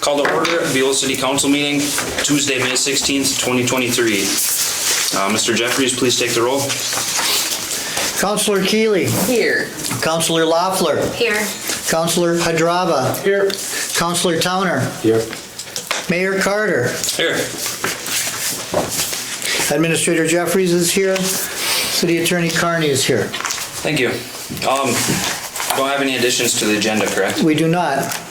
Call to order Buhl City Council meeting, Tuesday, May 16th, 2023. Mr. Jeffries, please take the roll. Councillor Keeley. Here. Councillor Loeffler. Here. Councillor Hadrava. Here. Councillor Towner. Here. Mayor Carter. Here. Administrator Jeffries is here. City Attorney Carney is here. Thank you. Don't have any additions to the agenda, correct? We do not.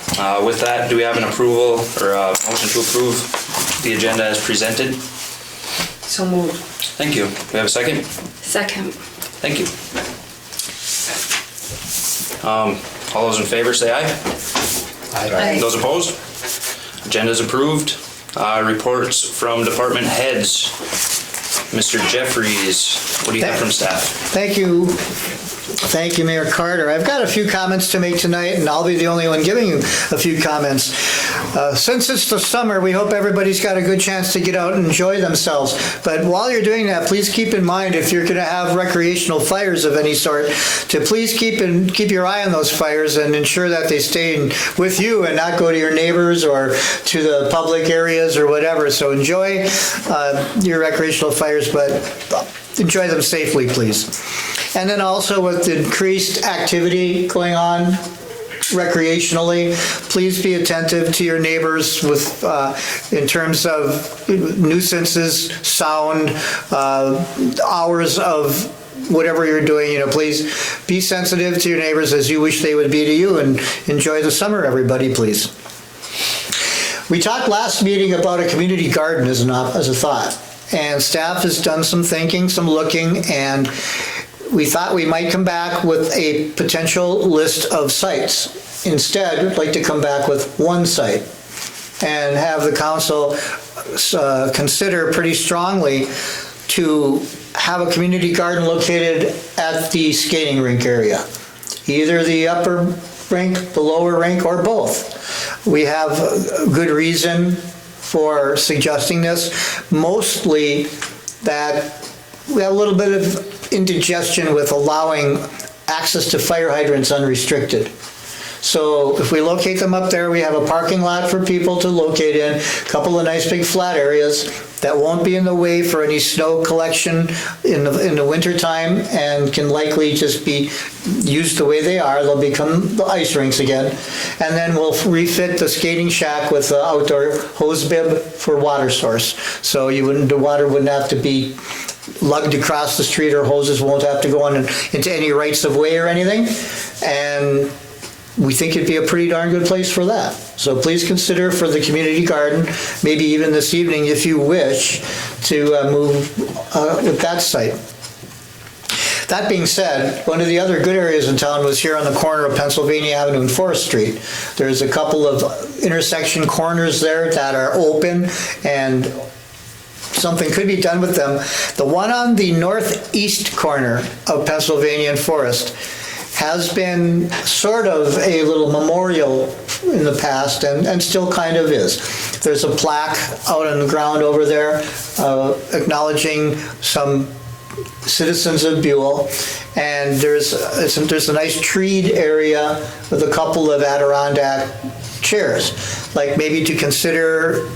With that, do we have an approval or a motion to approve the agenda as presented? So moved. Thank you. Do we have a second? Second. Thank you. All those in favor say aye. Aye. Those opposed? Agenda is approved. Reports from department heads. Mr. Jeffries, what do you have from staff? Thank you. Thank you, Mayor Carter. I've got a few comments to make tonight, and I'll be the only one giving you a few comments. Since it's the summer, we hope everybody's got a good chance to get out and enjoy themselves. But while you're doing that, please keep in mind, if you're going to have recreational fires of any sort, to please keep your eye on those fires and ensure that they stay with you and not go to your neighbors or to the public areas or whatever. So enjoy your recreational fires, but enjoy them safely, please. And then also with the increased activity going on recreationally, please be attentive to your neighbors with in terms of nuisances, sound, hours of whatever you're doing. Please be sensitive to your neighbors as you wish they would be to you, and enjoy the summer, everybody, please. We talked last meeting about a community garden as a thought, and staff has done some thinking, some looking, and we thought we might come back with a potential list of sites. Instead, we'd like to come back with one site and have the council consider pretty strongly to have a community garden located at the skating rink area. Either the upper rink, the lower rink, or both. We have a good reason for suggesting this, mostly that we have a little bit of indigestion with allowing access to fire hydrants unrestricted. So if we locate them up there, we have a parking lot for people to locate in, a couple of nice big flat areas that won't be in the way for any snow collection in the winter time, and can likely just be used the way they are. They'll become the ice rinks again. And then we'll refit the skating shack with the outdoor hose bib for water source. So the water wouldn't have to be lugged across the street, or hoses won't have to go on into any rights of way or anything. And we think it'd be a pretty darn good place for that. So please consider for the community garden, maybe even this evening if you wish, to move with that site. That being said, one of the other good areas in town was here on the corner of Pennsylvania Avenue and Forest Street. There's a couple of intersection corners there that are open, and something could be done with them. The one on the northeast corner of Pennsylvania and Forest has been sort of a little memorial in the past, and still kind of is. There's a plaque out on the ground over there acknowledging some citizens of Buhl, and there's a nice treed area with a couple of Adirondack chairs, like maybe to consider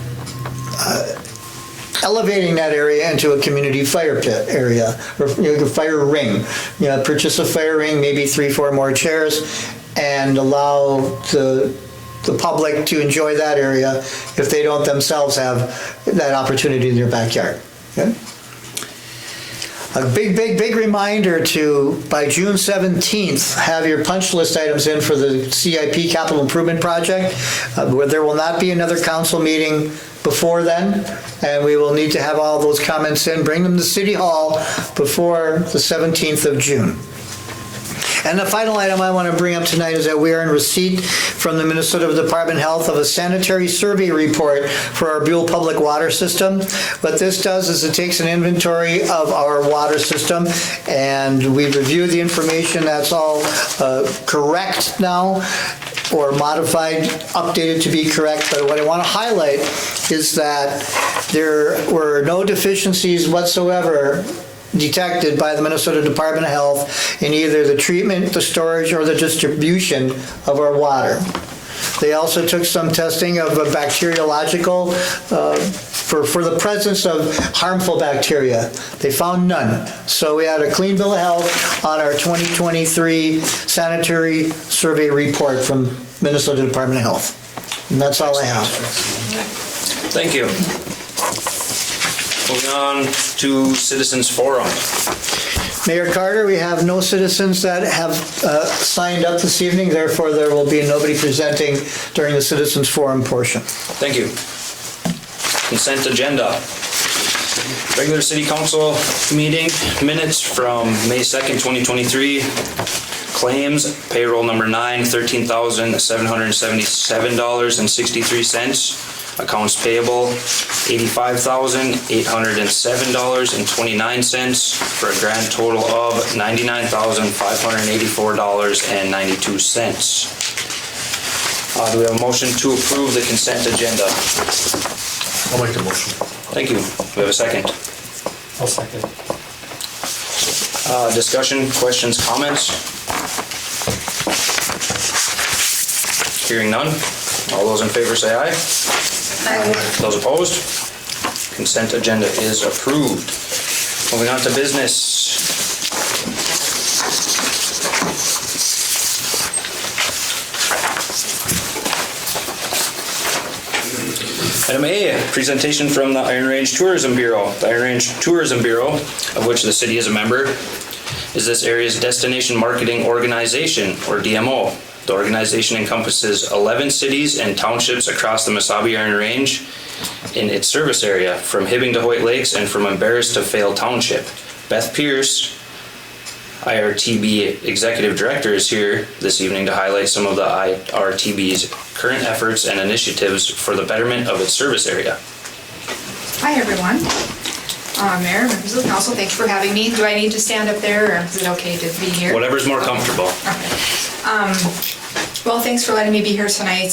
elevating that area into a community fire pit area, or a fire ring. Purchase a fire ring, maybe 3-4 more chairs, and allow the public to enjoy that area if they don't themselves have that opportunity in their backyard. Okay? A big reminder to, by June 17th, have your punch list items in for the CIP Capital Improvement Project. Where there will not be another council meeting before then, and we will need to have all those comments in, bring them to City Hall before the 17th of June. And the final item I want to bring up tonight is that we are in receipt from the Minnesota Department of Health of a sanitary survey report for our Buhl public water system. What this does is it takes an inventory of our water system, and we review the information. That's all correct now, or modified, updated to be correct. But what I want to highlight is that there were no deficiencies whatsoever detected by the Minnesota Department of Health in either the treatment, the storage, or the distribution of our water. They also took some testing of bacteriological for the presence of harmful bacteria. They found none. So we had a clean bill of health on our 2023 sanitary survey report from Minnesota Department of Health. And that's all I have. Thank you. Moving on to Citizens Forum. Mayor Carter, we have no citizens that have signed up this evening, therefore there will be nobody presenting during the Citizens Forum portion. Thank you. Consent agenda. Regular City Council meeting minutes from May 2nd, 2023. Claims, payroll number 9, $13,777.63. Accounts payable, $85,807.29 for a grand total of $99,584.92. Do we have a motion to approve the consent agenda? I'll make the motion. Thank you. Do we have a second? I'll second. Discussion, questions, comments? Hearing none. All those in favor say aye. Aye. Those opposed? Consent agenda is approved. Moving on to business. Item A, presentation from the Iron Range Tourism Bureau. The Iron Range Tourism Bureau, of which the city is a member, is this area's destination marketing organization, or DMO. The organization encompasses 11 cities and townships across the Mesabi Iron Range in its service area, from Hibbing to Hoyt Lakes and from Embarrass to Fail Township. Beth Pierce, IRTB Executive Director, is here this evening to highlight some of the IRTB's current efforts and initiatives for the betterment of its service area. Hi, everyone. Mayor, members of the council, thanks for having me. Do I need to stand up there, or is it okay to be here? Whatever's more comfortable. Okay. Well, thanks for letting me be here tonight.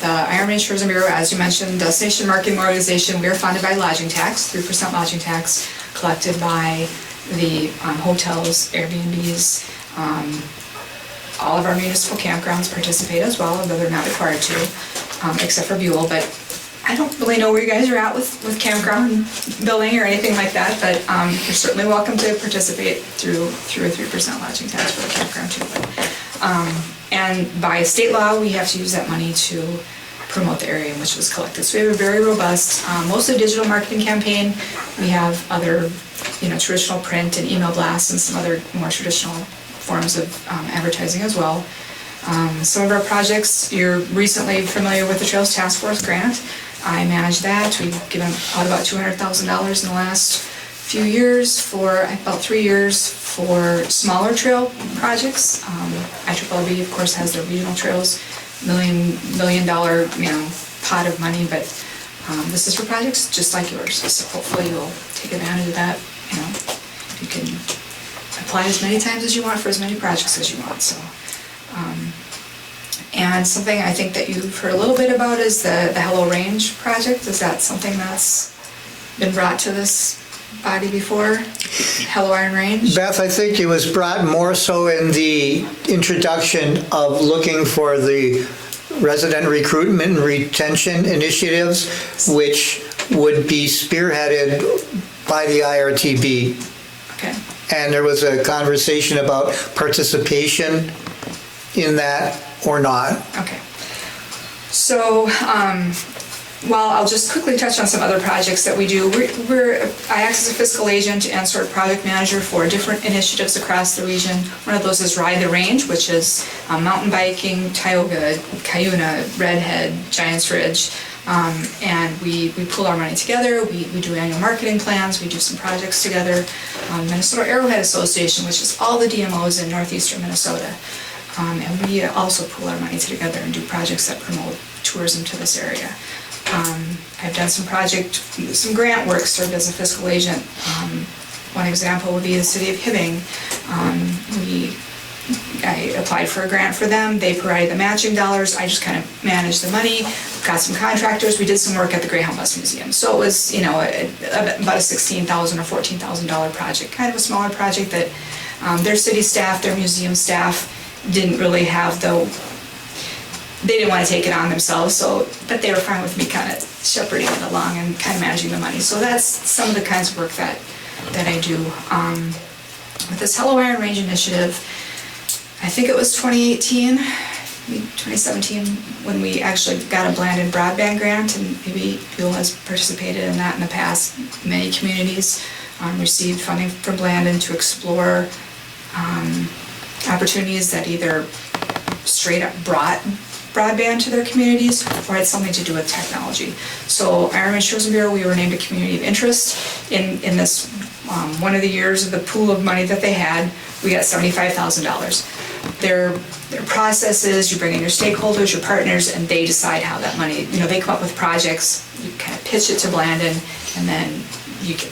The Iron Range Tourism Bureau, as you mentioned, destination marketing organization. We are funded by lodging tax, 3% lodging tax collected by the hotels, Airbnbs. All of our municipal campgrounds participate as well, although they're not required to, except for Buhl. But I don't really know where you guys are at with campground building or anything like that, but you're certainly welcome to participate through a 3% lodging tax for the campground too. And by state law, we have to use that money to promote the area in which it was collected. So we have a very robust, mostly digital marketing campaign. We have other, traditional print and email blasts and some other more traditional forms of advertising as well. Some of our projects, you're recently familiar with the Trails Task Force grant. I manage that. We've given out about $200,000 in the last few years about 3 years for smaller trail projects. IRRB, of course, has their regional trails, million dollar, pot of money, but this is for projects just like yours. So hopefully you'll take advantage of that. You can apply as many times as you want for as many projects as you want. So. And something I think that you've heard a little bit about is the Hello Range project. Is that something that's been brought to this body before? Hello Iron Range? Beth, I think it was brought more so in the introduction of looking for the resident recruitment and retention initiatives, which would be spearheaded by the IRTB. Okay. And there was a conversation about participation in that or not. Okay. So, well, I'll just quickly touch on some other projects that we do. I act as a fiscal agent and sort of project manager for different initiatives across the region. One of those is Ride the Range, which is mountain biking, Tioga, Cuyuna, Redhead, Giants Ridge. And we pool our money together. We do annual marketing plans. We do some projects together. Minnesota Arrowhead Association, which is all the DMOs in northeastern Minnesota. And we also pool our money together and do projects that promote tourism to this area. I've done some grant work, served as a fiscal agent. One example would be the city of Hibbing. I applied for a grant for them. They provided the matching dollars. I just kind of managed the money, got some contractors. We did some work at the Greyhound Bus Museum. So it was, about a $16,000 or $14,000 project, kind of a smaller project that their city staff, their museum staff didn't really have they didn't want to take it on themselves, but they were fine with me kind of shepherding it along and kind of managing the money. So that's some of the kinds of work that I do. With this Hello Iron Range initiative, I think it was 2017, when we actually got a Blandon broadband grant, and maybe Buhl has participated in that in the past. Many communities received funding from Blandon to explore opportunities that either straight up brought broadband to their communities or had something to do with technology. So Iron Range Tourism Bureau, we were named a community of interest in this one of the years of the pool of money that they had. We got $75,000. Their process is you bring in your stakeholders, your partners, and they decide how that money, they come up with projects, you kind of pitch it to Blandon, and then you can,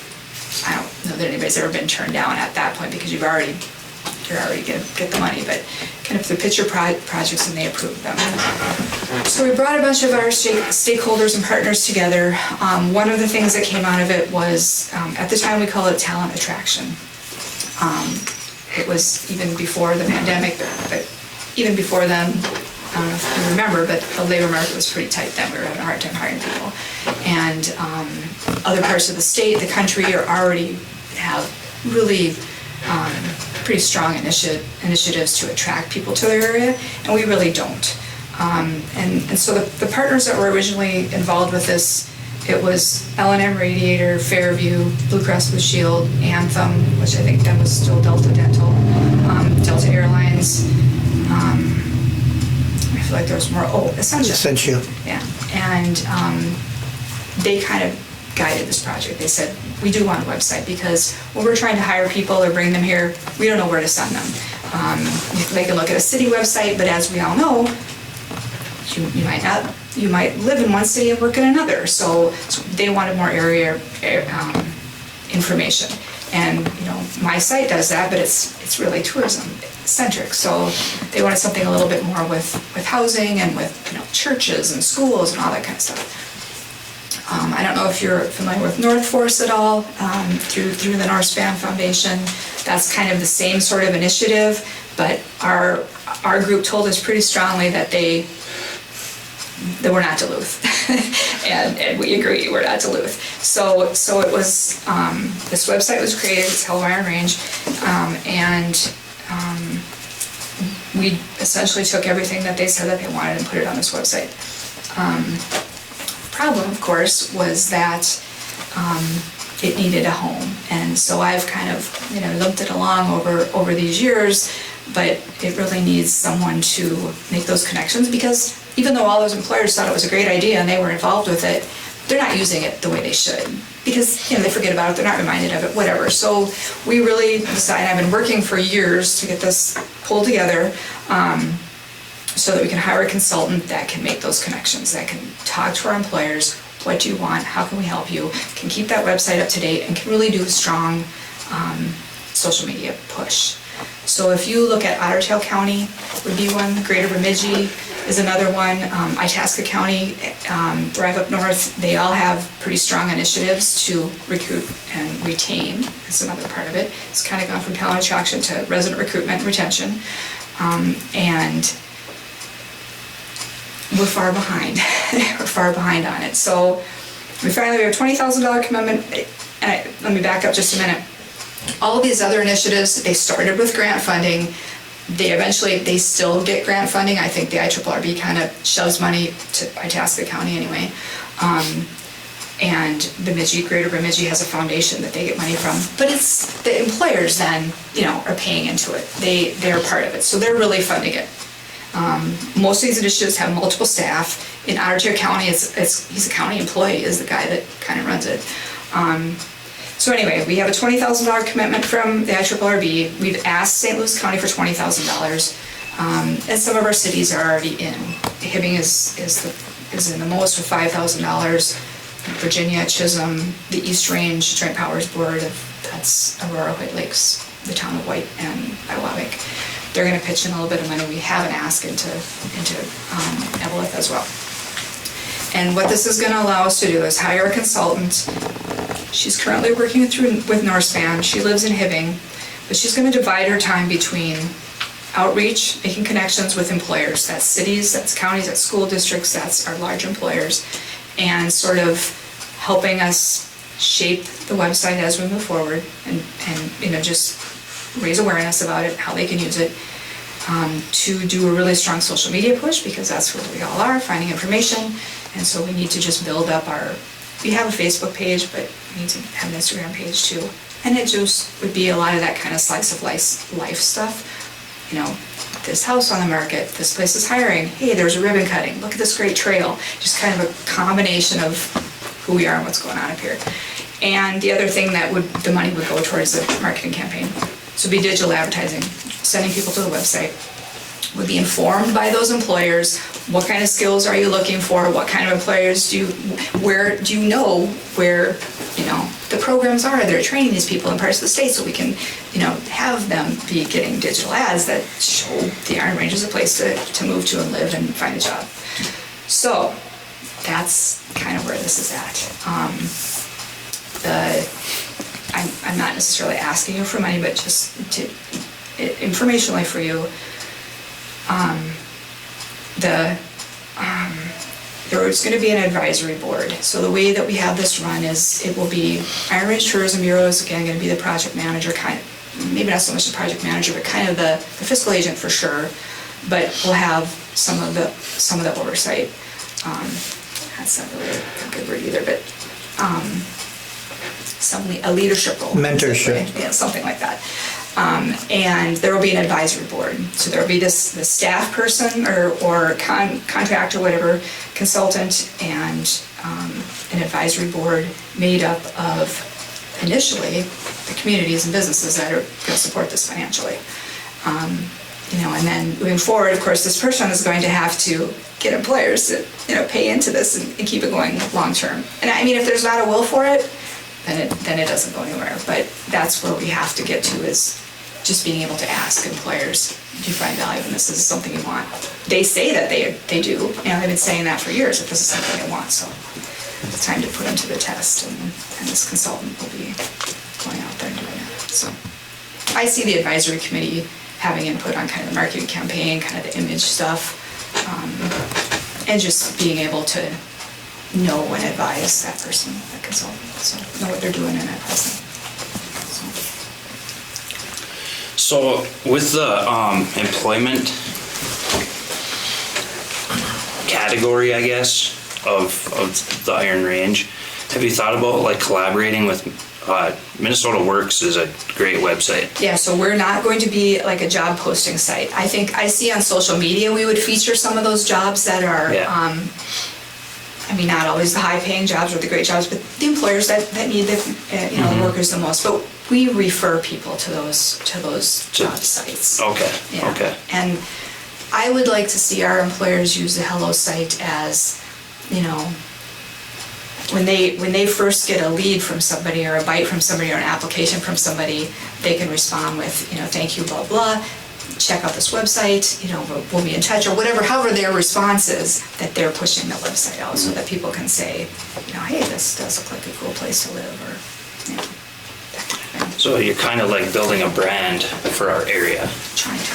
I don't know that anybody's ever been turned down at that point because you're already going to get the money, but kind of the pitch your projects and they approve them. So we brought a bunch of our stakeholders and partners together. One of the things that came out of it was, at the time we called it talent attraction. It was even before the pandemic, but even before then, I don't know if you remember, but the labor market was pretty tight then. We were having a hard time hiring people. And other parts of the state, the country, already have really pretty strong initiatives to attract people to their area, and we really don't. And so the partners that were originally involved with this, it was L&M Radiator, Fairview, Blue Cross Blue Shield, Anthem, which I think then was still Delta Dental, Delta Airlines. I feel like there was more. Oh, Essentia. Yeah, and they kind of guided this project. They said, we do want a website because when we're trying to hire people or bring them here, we don't know where to send them. They can look at a city website, but as we all know, you might not. You might live in one city and work in another. So they wanted more area information. And my site does that, but it's really tourism centric. So they wanted something a little bit more with housing and with churches and schools and all that kind of stuff. I don't know if you're familiar with North Force at all, through the North Span Foundation. That's kind of the same sort of initiative, but our group told us pretty strongly that we're not Duluth, and we agree we're not Duluth. So it was, this website was created, it's Hello Iron Range, and we essentially took everything that they said that they wanted and put it on this website. Problem, of course, was that it needed a home, and so I've kind of limped it along over these years, but it really needs someone to make those connections, because even though all those employers thought it was a great idea and they were involved with it, they're not using it the way they should, because they forget about it, they're not reminded of it, whatever. So we really decided, I've been working for years to get this pulled together, so that we can hire a consultant that can make those connections, that can talk to our employers, what do you want, how can we help you, can keep that website up to date, and can really do a strong social media push. So if you look at Otter Tail County would be one, Greater Bemidji is another one, Itasca County, Thrive Up North, they all have pretty strong initiatives to recruit and retain. That's another part of it. It's kind of gone from talent attraction to resident recruitment and retention. And we're far behind. We're far behind on it. So we have a $20,000 commitment. And let me back up just a minute. All of these other initiatives, they started with grant funding. They still get grant funding. I think the IRRB kind of shoves money to Itasca County anyway. And Bemidji, Greater Bemidji has a foundation that they get money from. But it's the employers then, are paying into it. They're part of it. So they're really funding it. Most of these initiatives have multiple staff. In Otter Tail County, he's a county employee, is the guy that kind of runs it. So anyway, we have a $20,000 commitment from the IRRB. We've asked St. Louis County for $20,000, and some of our cities are already in. Hibbing is in the most with $5,000. Virginia, Chisholm, the East Range Joint Powers Board, that's Aurora, White Lakes, the town of White, and Iwabik. They're going to pitch in a little bit of money. We have an ask into Eveleth as well. And what this is going to allow us to do is hire a consultant. She's currently working with North Span. She lives in Hibbing, but she's going to divide her time between outreach, making connections with employers. That's cities, that's counties, that's school districts, that's our large employers, and sort of helping us shape the website as we move forward and just raise awareness about it, how they can use it. To do a really strong social media push, because that's where we all are, finding information. And so we need to just build up we have a Facebook page, but we need to have an Instagram page too. And it just would be a lot of that kind of slice of life stuff. This house on the market, this place is hiring, hey, there's a ribbon cutting, look at this great trail. Just kind of a combination of who we are and what's going on up here. And the other thing that the money would go towards the marketing campaign. So it'd be digital advertising, sending people to the website, would be informed by those employers. What kind of skills are you looking for? What kind of employers where do you know where, the programs are? They're training these people in parts of the state, so we can, have them be getting digital ads that show the Iron Range as a place to move to and live and find a job. So that's kind of where this is at. I'm not necessarily asking you for money, but just informationally for you, there's going to be an advisory board. So the way that we have this run is it will be Iron Range Tourism Bureau is again going to be the project manager, maybe not so much the project manager, but kind of the fiscal agent for sure. But we'll have some of the oversight. That's not really a good word either, but a leadership role. Mentorship. Yeah, something like that. And there will be an advisory board. So there will be this staff person or contractor, whatever, consultant, and an advisory board made up of initially the communities and businesses that are going to support this financially. And then moving forward, of course, this person is going to have to get employers to pay into this and keep it going long term. And I mean, if there's not a will for it, then it doesn't go anywhere. But that's where we have to get to, is just being able to ask employers, do you find value in this? Is this something you want? They say that they do. They've been saying that for years, that this is something they want. So it's time to put them to the test, and this consultant will be going out there and doing it. So I see the advisory committee having input on kind of the marketing campaign, kind of the image stuff, and just being able to know and advise that person, that consultant, so know what they're doing in that present. So with the employment category, I guess, of the Iron Range, have you thought about collaborating with Minnesota Works? Is a great website. Yeah, so we're not going to be like a job posting site. I think I see on social media we would feature some of those jobs that are, not always the high-paying jobs or the great jobs, but the employers that need the the workers the most. But we refer people to those job sites. Okay. Yeah. Okay. And I would like to see our employers use the Hello site as, when they first get a lead from somebody or a bite from somebody or an application from somebody, they can respond with, thank you, blah, blah. Check out this website, we'll be in touch, or whatever, however their response is, that they're pushing the website out so that people can say, hey, this does look like a cool place to live, or, that kind of thing. So you're kind of like building a brand for our area. Trying to.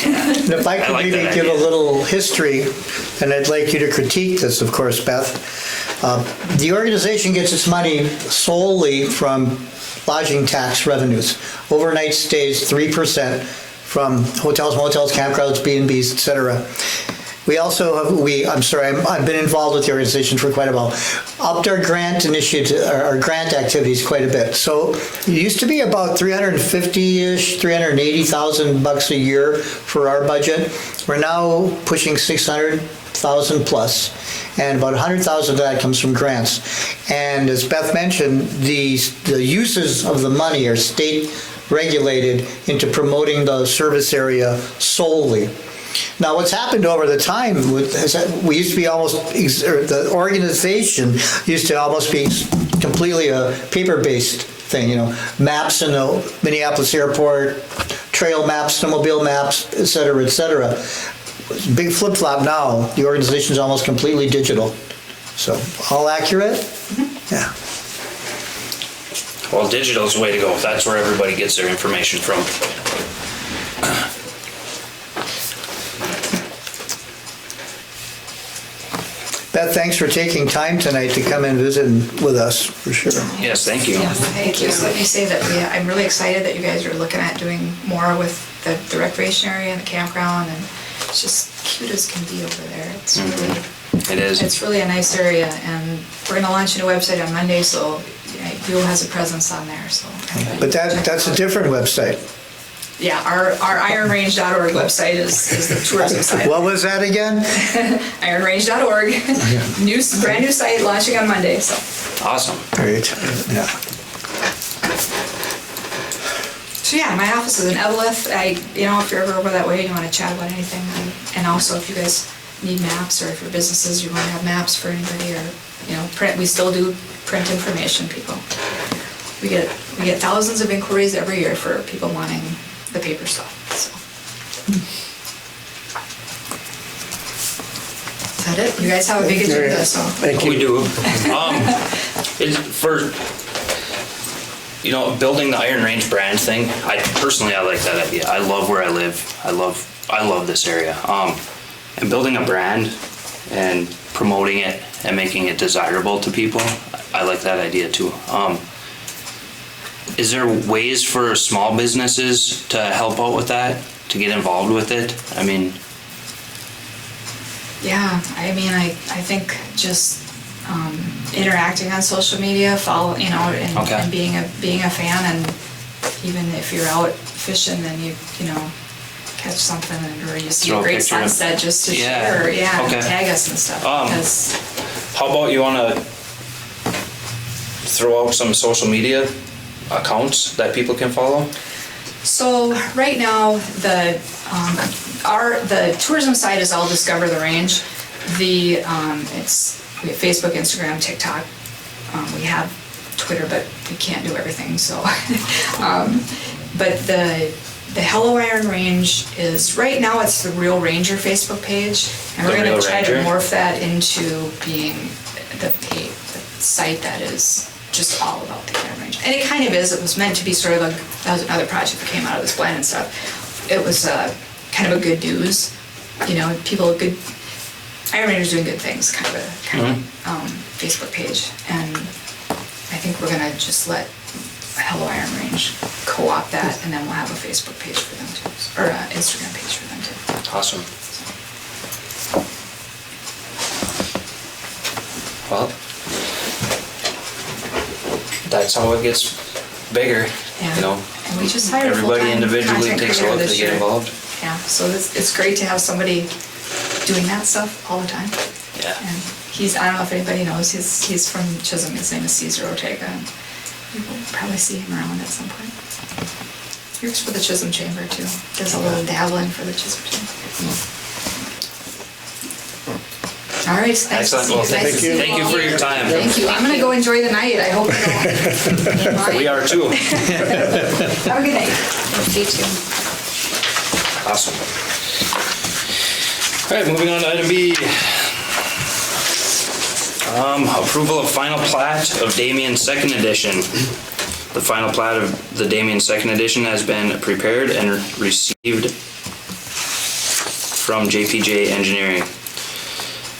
And if I could like maybe that give a idea. little history, and I'd like you to critique this, of course, Beth. The organization gets its money solely from lodging tax revenues. Overnight stays, 3% from hotels, motels, campgrounds, B&Bs, etc. We also have, I've been involved with the organization for quite a while, upped our grant initiative, our grant activities quite a bit. So it used to be about $350-ish, $380,000 a year for our budget. We're now pushing $600,000 plus, and about $100,000 of that comes from grants. And as Beth mentioned, the uses of the money are state regulated into promoting the service area solely. Now, what's happened over the time is that we used to be the organization used to almost be completely a paper-based thing, maps in the Minneapolis airport, trail maps, snowmobile maps, et cetera, et cetera. Big flip-flop now. The organization's almost completely digital. So, all accurate? Mm-hmm. Yeah. Well, digital is the way to go. That's where everybody gets their information from. Beth, thanks for taking time tonight to come and visit with us, for sure. Yes, thank you. Yes, thank you. So let me say that I'm really excited that you guys are looking at doing more with the recreation area and the campground, and it's just cute as can be over there. It's really, It is. it's really a nice area, and we're gonna launch a new website on Monday, so Buhl has a presence on there, so. But that's a different website. Yeah, our ironrange.org website is the tourism site. What was that again? Ironrange.org, brand new site launching on Monday, so. Awesome. Great, yeah. So yeah, my office is in Evelyn. If you're ever over that way and you want to chat about anything, and also if you guys need maps, or if your businesses, you want to have maps for anybody, or, print, we still do print information, people. We get thousands of inquiries every year for people wanting the paper stuff, so. Is that it? You guys have a big agenda, so. Thank you. We do. For building the Iron Range brand thing, I like that idea. I love where I live. I love this area. And building a brand and promoting it and making it desirable to people, I like that idea too. Is there ways for small businesses to help out with that, to get involved with it? I mean, Yeah, I think just interacting on social media, and Okay. being a fan, and even if you're out fishing, then you catch something, or you see Throw a a great picture of- sunset, just to Yeah, share, okay. and tag us and stuff. Because how about you want to throw out some social media accounts that people can follow? So right now, the tourism site is all Discover the Range. We have Facebook, Instagram, TikTok. We have Twitter, but we can't do everything. So, but the Hello Iron Range is right now. It's the Real Ranger Facebook page, and we're The going Real to try to Ranger? morph that into being the site that is just all about the Iron Range. And it kind of is. It was meant to be sort of that was another project that came out of this plan and stuff. It was kind of a good news, good Iron Rangers doing good things, kind of Facebook page. And I think we're gonna just let Hello Iron Range co-opt that, and then we'll have a Facebook page for them too, or an Instagram page for them too. Awesome. Well, that's how it gets bigger, Yeah. And we just hired a Everybody full-time individually content takes a creator look this to get year. involved. Yeah, so it's great to have somebody doing that stuff all the time. Yeah. And I don't know if anybody knows, he's from Chisholm, his name is Caesar Ortega, and you will probably see him around at some point. He works for the Chisholm Chamber too, does a little dabbling for the Chisholm Chamber. All right, nice to Excellent. see Well, you guys. thank you for your time. Thank you, I'm gonna go enjoy the night, I hope you don't. We are too. Have a good night. You too. Awesome. All right, moving on to item B. Approval of final plat of Damien Second Edition. The final plat of the Damien Second Edition has been prepared and received from JPJ Engineering.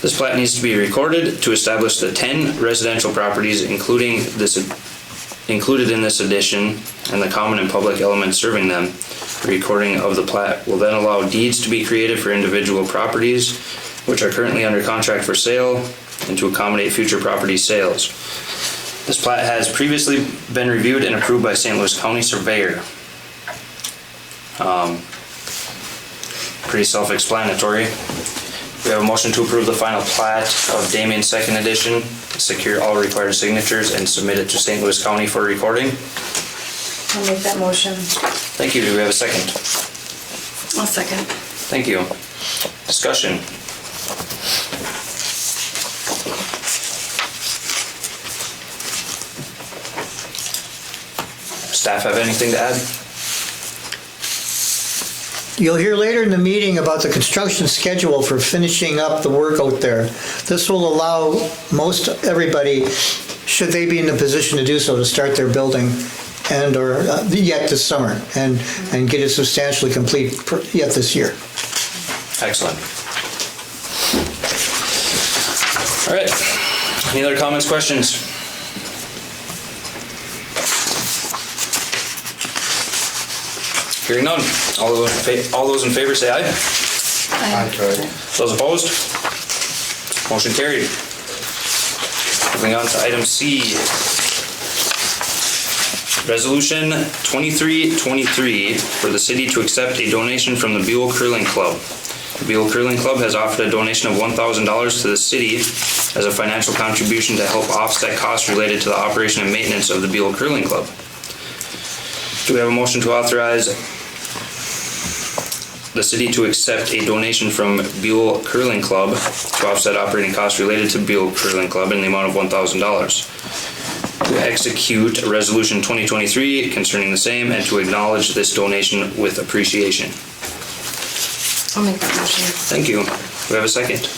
This plat needs to be recorded to establish the 10 residential properties included in this edition and the common and public elements serving them. Recording of the plat will then allow deeds to be created for individual properties which are currently under contract for sale and to accommodate future property sales. This plat has previously been reviewed and approved by St. Louis County Surveyor. Pretty self-explanatory. We have a motion to approve the final plat of Damien Second Edition, secure all required signatures, and submit it to St. Louis County for recording. I'll make that motion. Thank you. Do we have a second? I'll second. Thank you. Discussion. Staff have anything to add? You'll hear later in the meeting about the construction schedule for finishing up the work out there. This will allow most everybody, should they be in the position to do so, to start their building or yet this summer and get it substantially complete yet this year. Excellent. All right. Any other comments, questions? Hearing none. All those in favor say aye. Those opposed? Motion carried. Moving on to item C. Resolution 2323 for the city to accept a donation from the Buhl Curling Club. The Buhl Curling Club has offered a donation of $1,000 to the city as a financial contribution to help offset costs related to the operation and maintenance of the Buhl Curling Club. Do we have a motion to authorize the city to accept a donation from Buhl Curling Club to offset operating costs related to Buhl Curling Club in the amount of $1,000? To execute Resolution 2023 concerning the same and to acknowledge this donation with appreciation. I'll make that motion. Thank you. Do we have a second?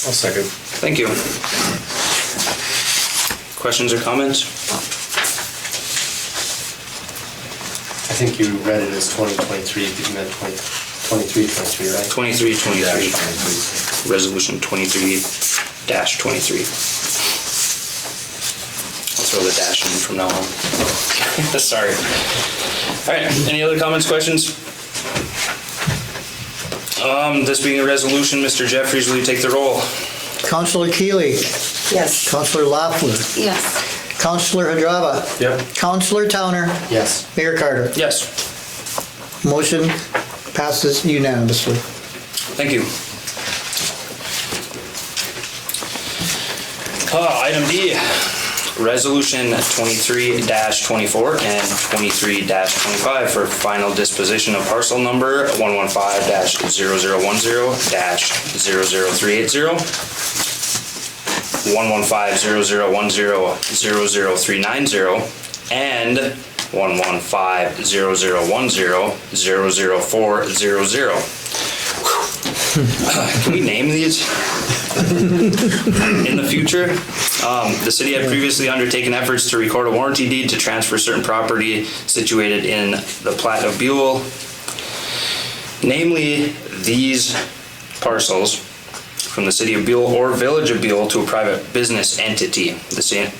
I'll second. Thank you. Questions or comments? I think you read it as 2023, but you meant 23, right? 2323. Resolution 23-23. I'll throw the dash in from now on. Sorry. All right, any other comments, questions? This being a resolution, Mr. Jeffries, will you take the roll? Counselor Keeley. Yes. Counselor Loeffler. Yes. Counselor Hadrava. Yep. Counselor Towner. Yes. Mayor Carter. Yes. Motion passes unanimously. Thank you. Item D, Resolution 23-24 and 23-25 for final disposition of parcel number 115-0010-00380, 115-0010-00390, and 115-0010-00400. Can we name these in the future? The city had previously undertaken efforts to record a warranty deed to transfer certain property situated in the plat of Buhl, namely these parcels from the city of Buhl or village of Buhl to a private business entity. The St.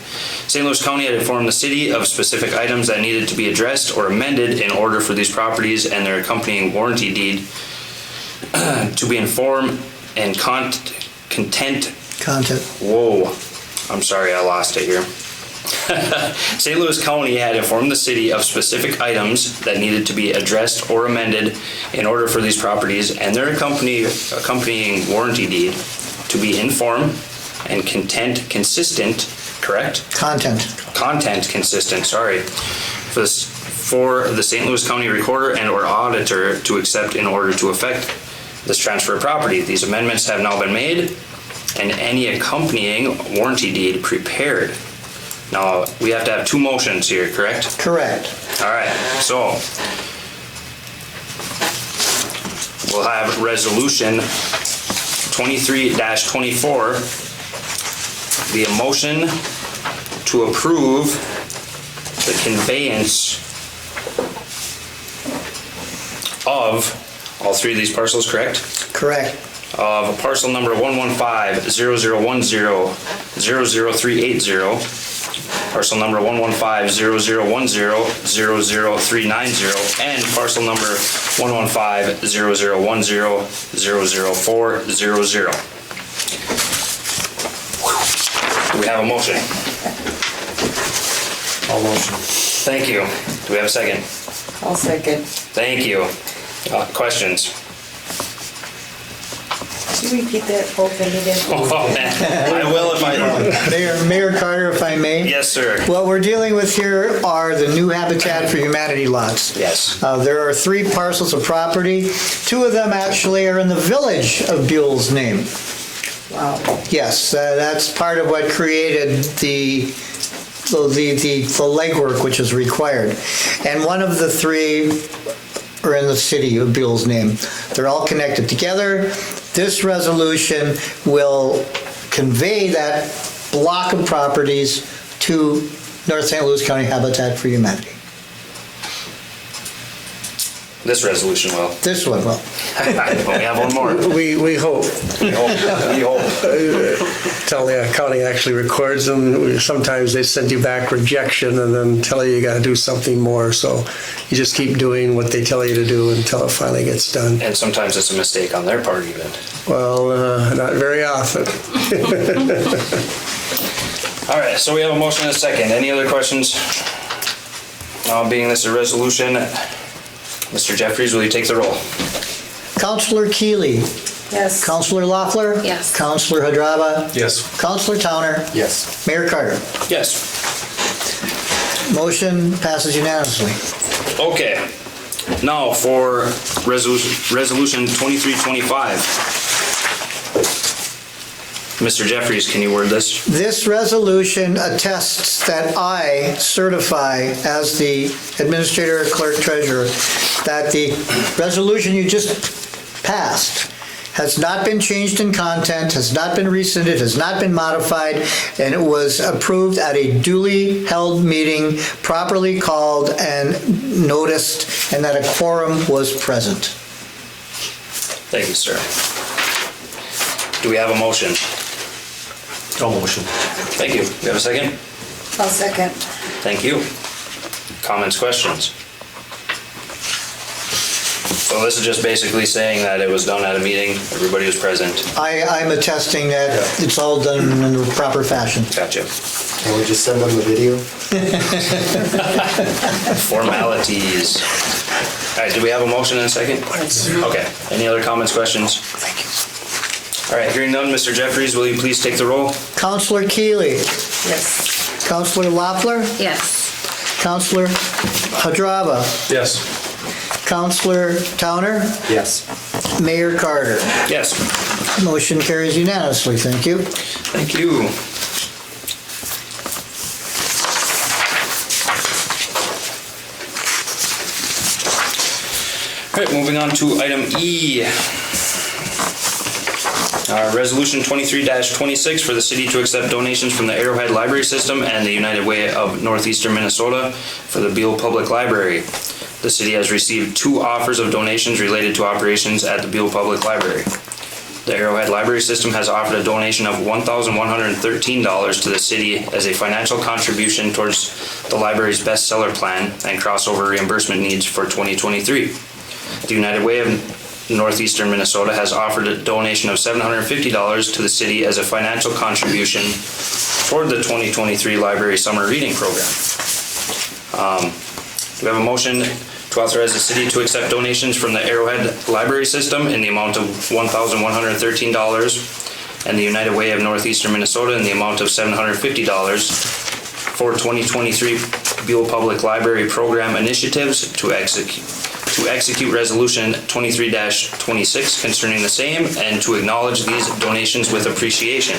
Louis County had informed the city of specific items that needed to be addressed or amended in order for these properties and their accompanying warranty deed to be informed and content. Whoa, I'm sorry, I lost it here. St. Louis County had informed the city of specific items that needed to be addressed or amended in order for these properties and their accompanying warranty deed to be informed and consistent, correct? Content consistent, sorry. For the St. Louis County Recorder and or Auditor to accept in order to effect this transfer of property. These amendments have now been made and any accompanying warranty deed prepared. Now, we have to have two motions here, correct? Correct. All right, so we'll have resolution 23-24, be a motion to approve the conveyance of all three of these parcels, correct? Correct. Of parcel number 115-0010-00380, parcel number 115-0010-00390, and parcel number 115-0010-00400. Do we have a motion? All motion. Thank you. Do we have a second? I'll second. Thank you. Questions? Could you repeat that whole thing again? I will if I... Mayor Carter, if I may. Yes, sir. What we're dealing with here are the new Habitat for Humanity lots. Yes. There are 3 parcels of property. 2 of them actually are in the village of Buhl's name. Wow. Yes, that's part of what created the legwork which is required. And one of the 3 are in the city of Buhl's name. They're all connected together. This resolution will convey that block of properties to North St. Louis County Habitat for Humanity. This resolution will. This one will. We have one more. We hope. We hope. Tell the county actually records them. Sometimes they send you back rejection and then tell you got to do something more. So you just keep doing what they tell you to do until it finally gets done. And sometimes it's a mistake on their part even. Well, not very often. All right, so we have a motion and a second. Any other questions? Being this a resolution, Mr. Jeffries, will you take the roll? Counselor Keeley. Yes. Counselor Loeffler. Yes. Counselor Hadrava. Yes. Counselor Towner. Yes. Mayor Carter. Yes. Motion passes unanimously. Okay. Now for resolution 2325. Mr. Jeffries, can you word this? This resolution attests that I certify as the administrator, clerk, treasurer, that the resolution you just passed has not been changed in content, has not been rescinded, has not been modified, and it was approved at a duly held meeting, properly called and noticed, and that a quorum was present. Thank you, sir. Do we have a motion? No motion. Thank you. We have a second? I'll second. Thank you. Comments, questions? So this is just basically saying that it was done at a meeting, everybody was present. I'm attesting that it's all done in the proper fashion. Gotcha. Can we just send them the video? Formalities. All right, do we have a motion and a second? Okay. Any other comments, questions? Thank you. All right, hearing none, Mr. Jeffries, will you please take the roll? Counselor Keeley. Yes. Counselor Loeffler. Yes. Counselor Hadrava. Yes. Counselor Towner. Yes. Mayor Carter. Yes. Motion carries unanimously. Thank you. Thank you. All right, moving on to item E. Resolution 23-26 for the city to accept donations from the Arrowhead Library System and the United Way of Northeastern Minnesota for the Buhl Public Library. The city has received 2 offers of donations related to operations at the Buhl Public Library. The Arrowhead Library System has offered a donation of $1,113 to the city as a financial contribution towards the library's bestseller plan and crossover reimbursement needs for 2023. The United Way of Northeastern Minnesota has offered a donation of $750 to the city as a financial contribution toward the 2023 Library Summer Reading Program. Do we have a motion to authorize the city to accept donations from the Arrowhead Library System in the amount of $1,113 and the United Way of Northeastern Minnesota in the amount of $750 for 2023 Buhl Public Library Program initiatives to execute Resolution 23-26 concerning the same and to acknowledge these donations with appreciation.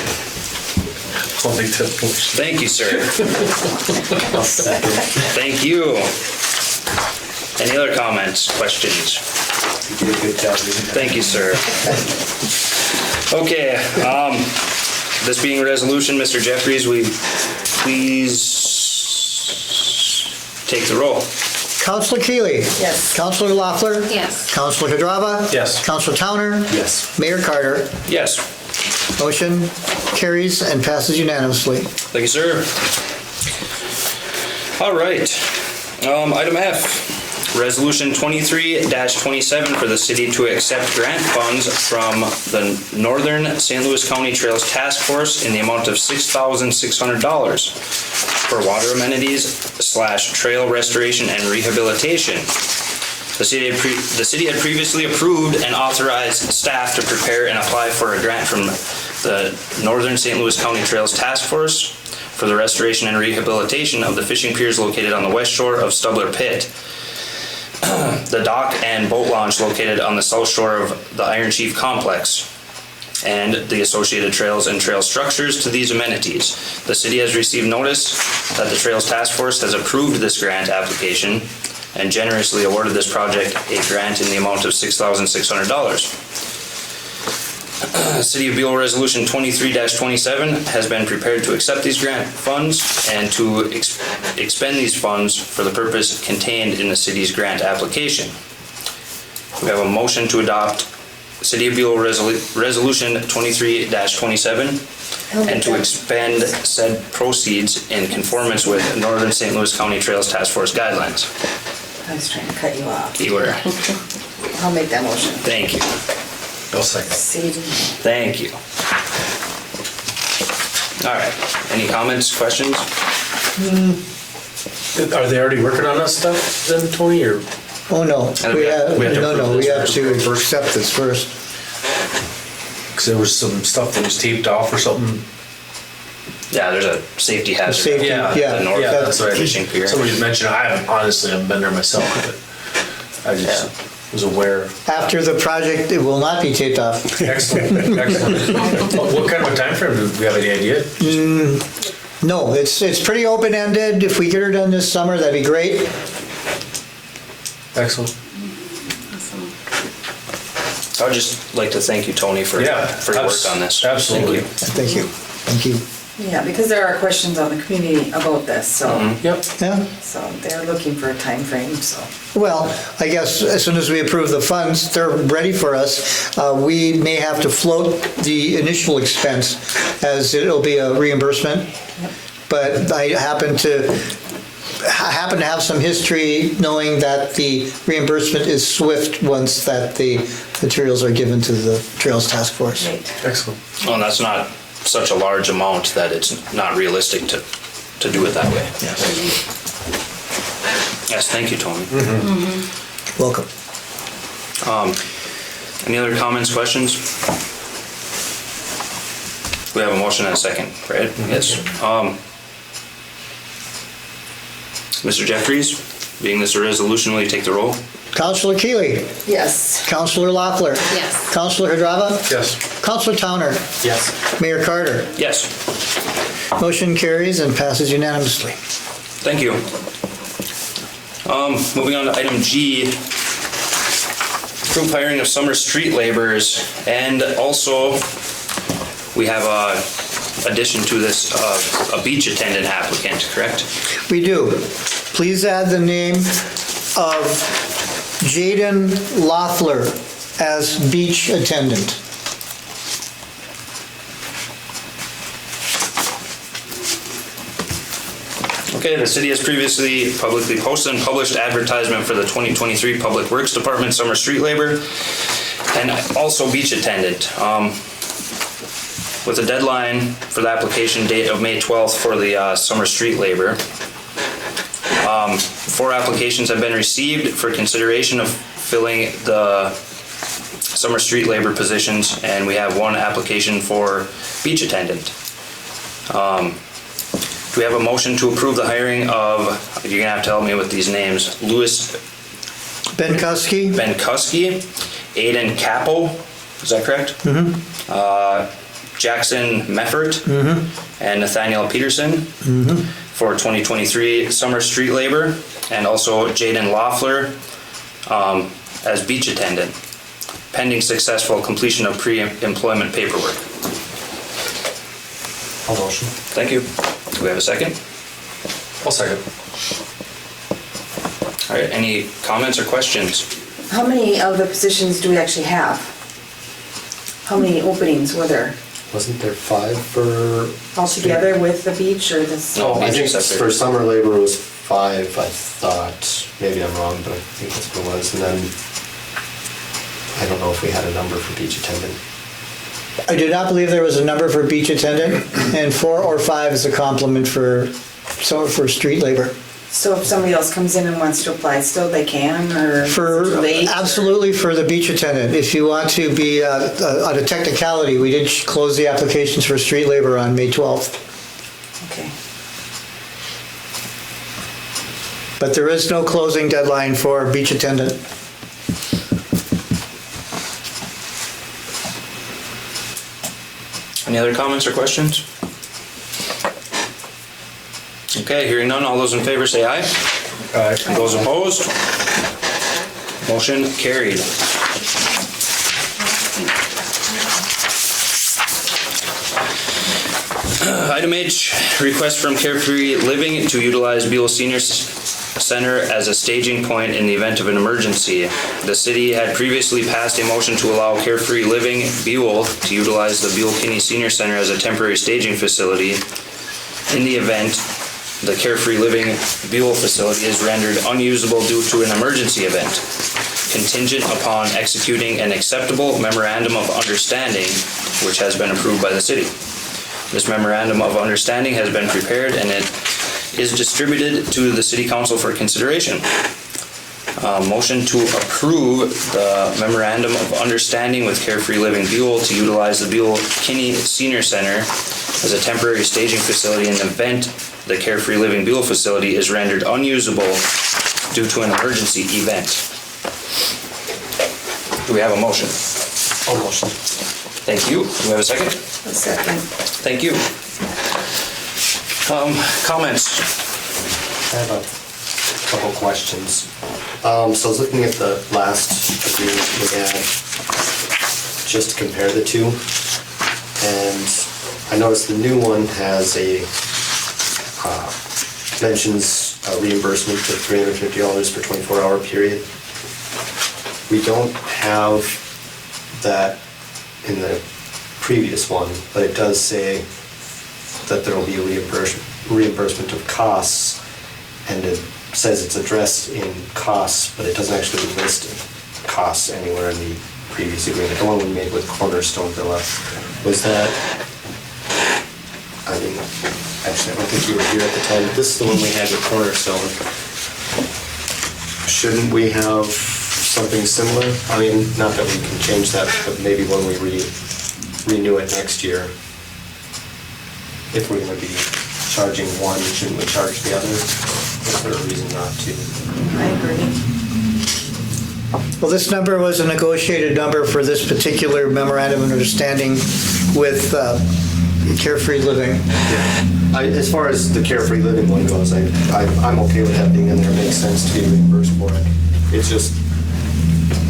I'll make that motion. Thank you, sir. I'll second. Thank you. Any other comments, questions? You did a good job reading that. Thank you, sir. Okay, this being a resolution, Mr. Jeffries, will you please take the roll? Counselor Keeley. Yes. Counselor Loeffler. Yes. Counselor Hadrava. Yes. Counselor Towner. Yes. Mayor Carter. Yes. Motion carries and passes unanimously. Thank you, sir. All right. Item F. Resolution 23-27 for the city to accept grant funds from the Northern St. Louis County Trails Task Force in the amount of $6,600 for water amenities/trail restoration and rehabilitation. The city had previously approved and authorized staff to prepare and apply for a grant from the Northern St. Louis County Trails Task Force for the restoration and rehabilitation of the fishing piers located on the west shore of Stubler Pit, the dock and boat launch located on the south shore of the Iron Chief Complex, and the associated trails and trail structures to these amenities. The city has received notice that the Trails Task Force has approved this grant application and generously awarded this project a grant in the amount of $6,600. City of Buhl Resolution 23-27 has been prepared to accept these grant funds and to expend these funds for the purpose contained in the city's grant application. We have a motion to adopt City of Buhl Resolution 23-27 and to expend said proceeds in conformance with Northern St. Louis County Trails Task Force guidelines. I was trying to cut you off. You were. I'll make that motion. Thank you. I'll second. Sadie. Thank you. All right. Any comments, questions? Are they already working on that stuff then, Tony, or? Oh, no. And we have to We approve have this to first. accept this first. Because there was some stuff that was taped off or something. Yeah, there's a safety hazard. Safety, yeah. The north that's right. fishing pier. Somebody had mentioned, I haven't been there myself, but I just was aware. After the project, it will not be taped off. Excellent, excellent. What kind of a time frame? Do we have any idea? No, it's pretty open-ended. If we get her done this summer, that'd be great. Excellent. I would just like to thank you, Tony, for your work on this. Absolutely. Thank you. Thank you. Yeah, because there are questions on the community about this, so, Yep. Yeah, so they're looking for a time frame. So. well, I guess as soon as we approve the funds, they're ready for us. We may have to float the initial expense as it'll be a reimbursement. But I happen to have some history knowing that the reimbursement is swift once that the materials are given to the Trails Task Force. Right. Excellent. Well, and that's not such a large amount that it's not realistic to do it that way. Yes, thank you, Tony. Welcome. Any other comments, questions? We have a motion and a second, right? Yes. Mr. Jeffries, being this a resolution, will you take the roll? Counselor Keeley. Yes. Counselor Loeffler. Yes. Counselor Hadrava. Yes. Counselor Towner. Yes. Mayor Carter. Yes. Motion carries and passes unanimously. Thank you. Moving on to item G, approve hiring of summer street laborers, and also we have a addition to this, a beach attendant applicant, correct? We do. Please add the name of Jaden Loeffler as beach attendant. Okay, the city has previously publicly posted and published advertisement for the 2023 Public Works Department summer street labor and also beach attendant. With a deadline for the application date of May 12th for the summer street labor. 4 applications have been received for consideration of filling the summer street labor positions, and we have 1 application for beach attendant. Do we have a motion to approve the hiring of, you're gonna have to help me with these names, Louis Benkuski. Aiden Capo, is that correct? Jackson Meffert and Nathaniel Peterson for 2023 summer street labor, and also Jaden Loeffler as beach attendant, pending successful completion of pre-employment paperwork. I'll motion. Thank you. Do we have a second? I'll second. All right, any comments or questions? How many of the positions do we actually have? How many openings were there Wasn't there 5 for? altogether with the beach or this? No, I beach think is separate. for summer labor was 5, I thought. Maybe I'm wrong, but I think that's what it was. And then, I don't know if we had a number for beach attendant. I do not believe there was a number for beach attendant, and 4 or 5 is a complement for street labor. So if somebody else comes in and wants to apply, still they can, or is it too late? Absolutely for the beach attendant. If you want to be on a technicality, we did close the applications for street labor on May 12th. Okay. But there is no closing deadline for beach attendant. Any other comments or questions? Okay, hearing none, all those in favor say aye. Aye. Those opposed? Motion carried. Item H, request from Carefree Living to utilize Buhl Senior center as a staging point in the event of an emergency. The city had previously passed a motion to allow Carefree Living Buhl to utilize the Buhl-Kinney Senior Center as a temporary staging facility in the event the Carefree Living Buhl facility is rendered unusable due to an emergency event, contingent upon executing an acceptable memorandum of understanding, which has been approved by the city. This memorandum of understanding has been prepared and it is distributed to the city council for consideration. Motion to approve the memorandum of understanding with Carefree Living Buhl to utilize the Buhl-Kinney Senior Center as a temporary staging facility in the event the Carefree Living Buhl facility is rendered unusable due to an emergency event. Do we have a motion? I'll motion. Thank you. Do we have a second? A second. Thank you. Comments? I have a couple questions. So I was looking at the last agreement we had, just to compare the two. And I noticed the new one has mentions a reimbursement of $350 per 24-hour period. We don't have that in the previous one, but it does say that there will be a reimbursement of costs, and it says it's addressed in costs, but it doesn't actually list costs anywhere in the previous agreement. The one we made with Cornerstone Villa, was that, I mean, actually I don't think you were here at the time, but this is the one we had with Cornerstone. Shouldn't we have something similar? I mean, not that we can change that, but maybe when we renew it next year, if we're going to be charging one, shouldn't we charge the other? Is there a reason not to? I agree. Well, this number was a negotiated number for this particular memorandum of understanding with Carefree Living. Yeah. As far as the Carefree Living one goes, I'm okay with that being in there. It makes sense to be reimbursed for it. It's just,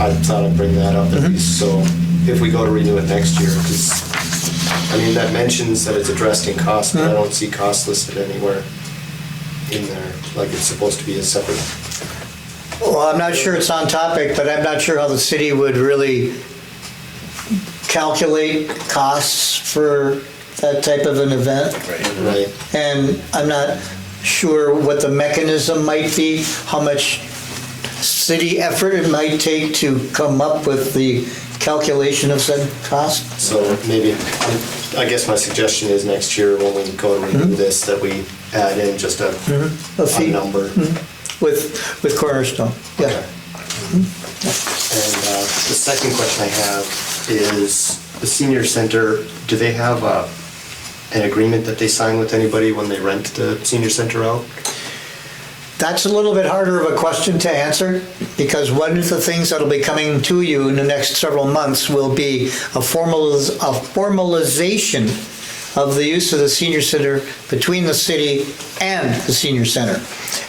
I thought I'd bring that up at least, so if we go to renew it next year, because, I mean, that mentions that it's addressed in cost, but I don't see cost listed anywhere in there, like it's supposed to be a separate. Well, I'm not sure it's on topic, but I'm not sure how the city would really calculate costs for that type of an event. Right. And I'm not sure what the mechanism might be, how much city effort it might take to come up with the calculation of said cost. So maybe, I guess my suggestion is next year when we go to renew this, that we add in just a fee. number. With Cornerstone, yeah. Okay. And the second question I have is, the senior center, do they have an agreement that they sign with anybody when they rent the senior center out? That's a little bit harder of a question to answer, because one of the things that'll be coming to you in the next several months will be a formalization of the use of the senior center between the city and the senior center.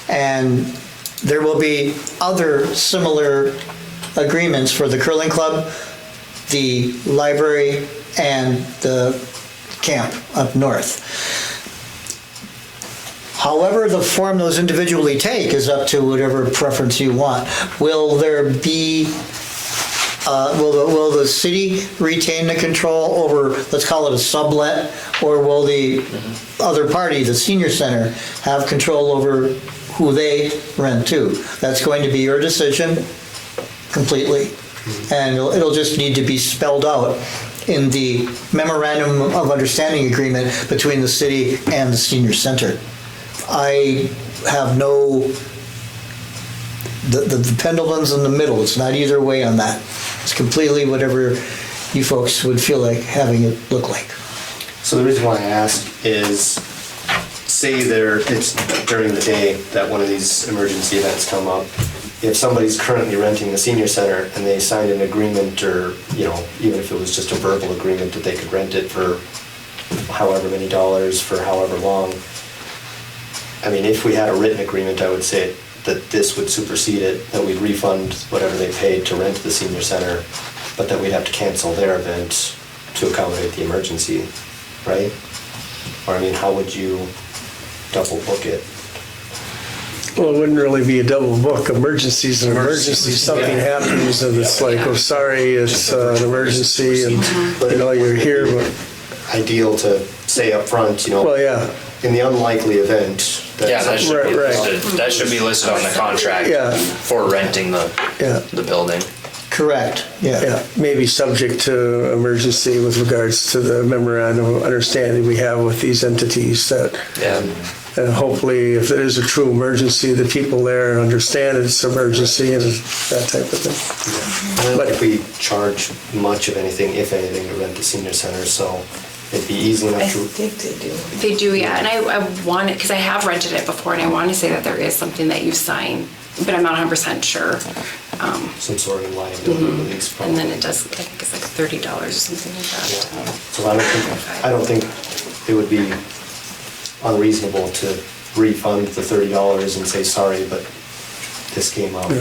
And there will be other similar agreements for the curling club, the library, and the camp up north. However the form those individually take is up to whatever preference you want. Will there be, will the city retain the control over, let's call it a sublet, or will the other party, the senior center, have control over who they rent to? That's going to be your decision completely. And it'll just need to be spelled out in the memorandum of understanding agreement between the city and the senior center. I have the pendulum's in the middle. It's not either way on that. It's completely whatever you folks would feel like having it look like. So the reason why I ask is, say it's during the day that one of these emergency events come up. If somebody's currently renting the senior center and they signed an agreement, or, you know, even if it was just a verbal agreement that they could rent it for however many dollars for however long, I mean, if we had a written agreement, I would say that this would supersede it, that we'd refund whatever they paid to rent the senior center, but that we'd have to cancel their event to accommodate the emergency, right? Or, I mean, how would you double book it? Well, it wouldn't really be a double book. Emergency's an emergency. Something happens and it's like, oh, sorry, it's an emergency and, you're here, but, Ideal to say up front, well, yeah. in the unlikely event that. Yeah, that should be Right. listed, that should be listed on the contract Yeah. for renting the building. Correct, yeah. Yeah, maybe subject to emergency with regards to the memorandum of understanding we have with these entities that, Yeah. and hopefully if it is a true emergency, the people there understand it's emergency and that type of thing. I don't think we charge much of anything, if anything, to rent the senior center, so it'd be easy enough I to. think they do. They do, yeah, and I want it, because I have rented it before, and I want to say that there is something that you sign, but I'm not 100% sure. Some sort of liability release. And probably. then it does, I think it's like $30 or something like Yeah. that. So I don't think it would be unreasonable to refund the $30 and say, sorry, but this came out. I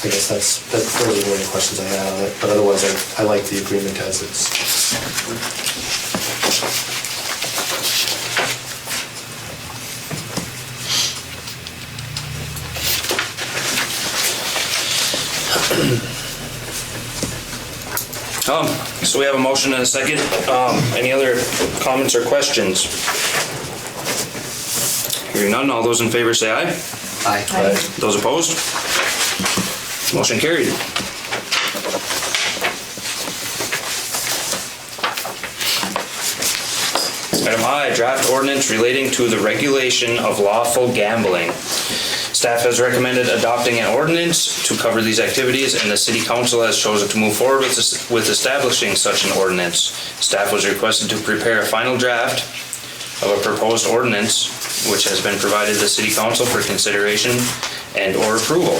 guess that's really the only questions I had on it, but otherwise I like the agreement as it's. So we have a motion and a second. Any other comments or questions? Hearing none, all those in favor say aye. Aye. Those opposed? Motion carried. Item I, draft ordinance relating to the regulation of lawful gambling. Staff has recommended adopting an ordinance to cover these activities, and the City Council has chosen to move forward with establishing such an ordinance. Staff was requested to prepare a final draft of a proposed ordinance, which has been provided to the City Council for consideration and/or approval.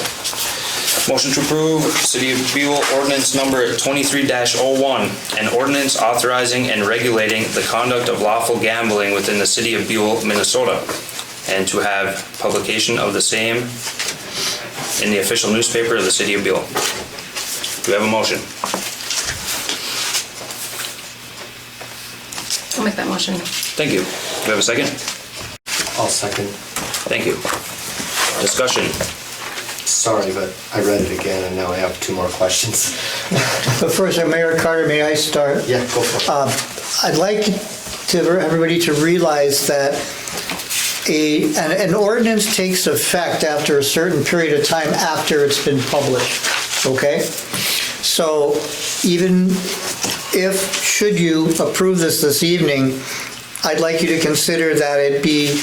Motion to approve City of Buhl ordinance number 23-01, an ordinance authorizing and regulating the conduct of lawful gambling within the City of Buhl, Minnesota, and to have publication of the same in the official newspaper of the City of Buhl. Do we have a motion? I'll make that motion. Thank you. Do we have a second? I'll second. Thank you. Discussion. Sorry, but I read it again and now I have 2 more questions. But first, Mayor Carter, may I start? Yeah, go for it. I'd like everybody to realize that an ordinance takes effect after a certain period of time after it's been published, okay? So even if, should you approve this evening, I'd like you to consider that it be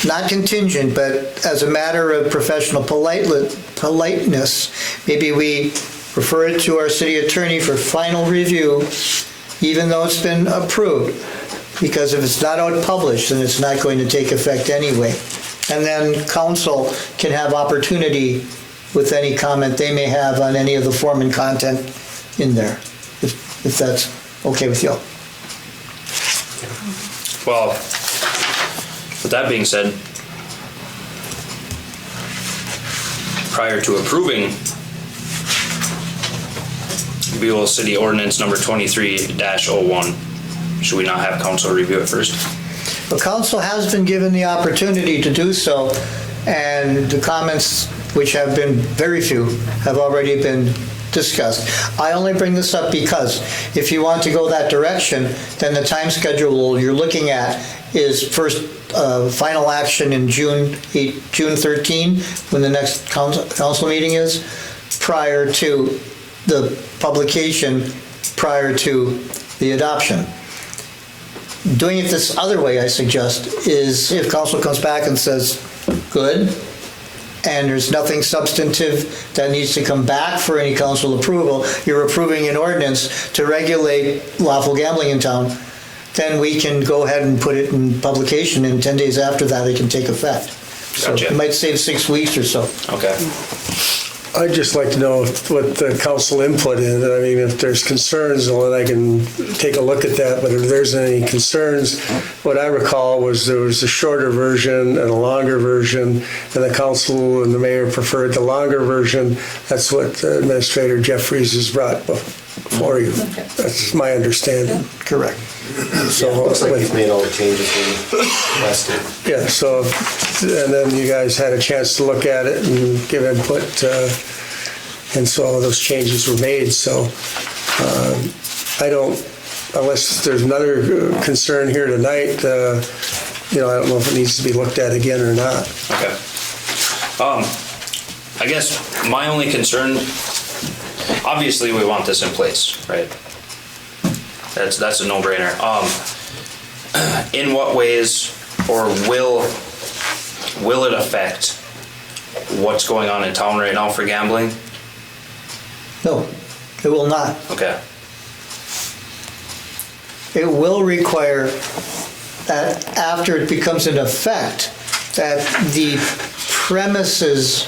not contingent, but as a matter of professional politeness, maybe we refer it to our city attorney for final review, even though it's been approved. Because if it's not out published, then it's not going to take effect anyway. And then council can have opportunity with any comment they may have on any of the form and content in there, if that's okay with you. Well, with that being said, prior to approving Buhl City Ordinance number 23-01, should we not have council review it first? The council has been given the opportunity to do so, and the comments, which have been very few, have already been discussed. I only bring this up because if you want to go that direction, then the time schedule you're looking at is first final action in June 13, when the next council meeting is, prior to the publication, prior to the adoption. Doing it this other way, I suggest, is if council comes back and says, good, and there's nothing substantive that needs to come back for any council approval, you're approving an ordinance to regulate lawful gambling in town, then we can go ahead and put it in publication, and 10 days after that, it can take effect. So Gotcha. it might save 6 weeks or so. Okay. I'd just like to know what the council input is. I mean, if there's concerns, well, then I can take a look at that, but if there's any concerns, what I recall was there was a shorter version and a longer version, and the council and the mayor preferred the longer version. That's what Administrator Jeffries has brought for you. That's my understanding. Correct. So, Looks like we've made all the changes we requested. yeah, so, and then you guys had a chance to look at it and give input, and so all those changes were made, so I don't, unless there's another concern here tonight, I don't know if it needs to be looked at again or not. Okay. I guess my only concern, obviously we want this in place, right? That's a no-brainer. In what ways, or will it affect what's going on in town right now for gambling? No, it will not. Okay. It will require that after it becomes in effect, that the premises,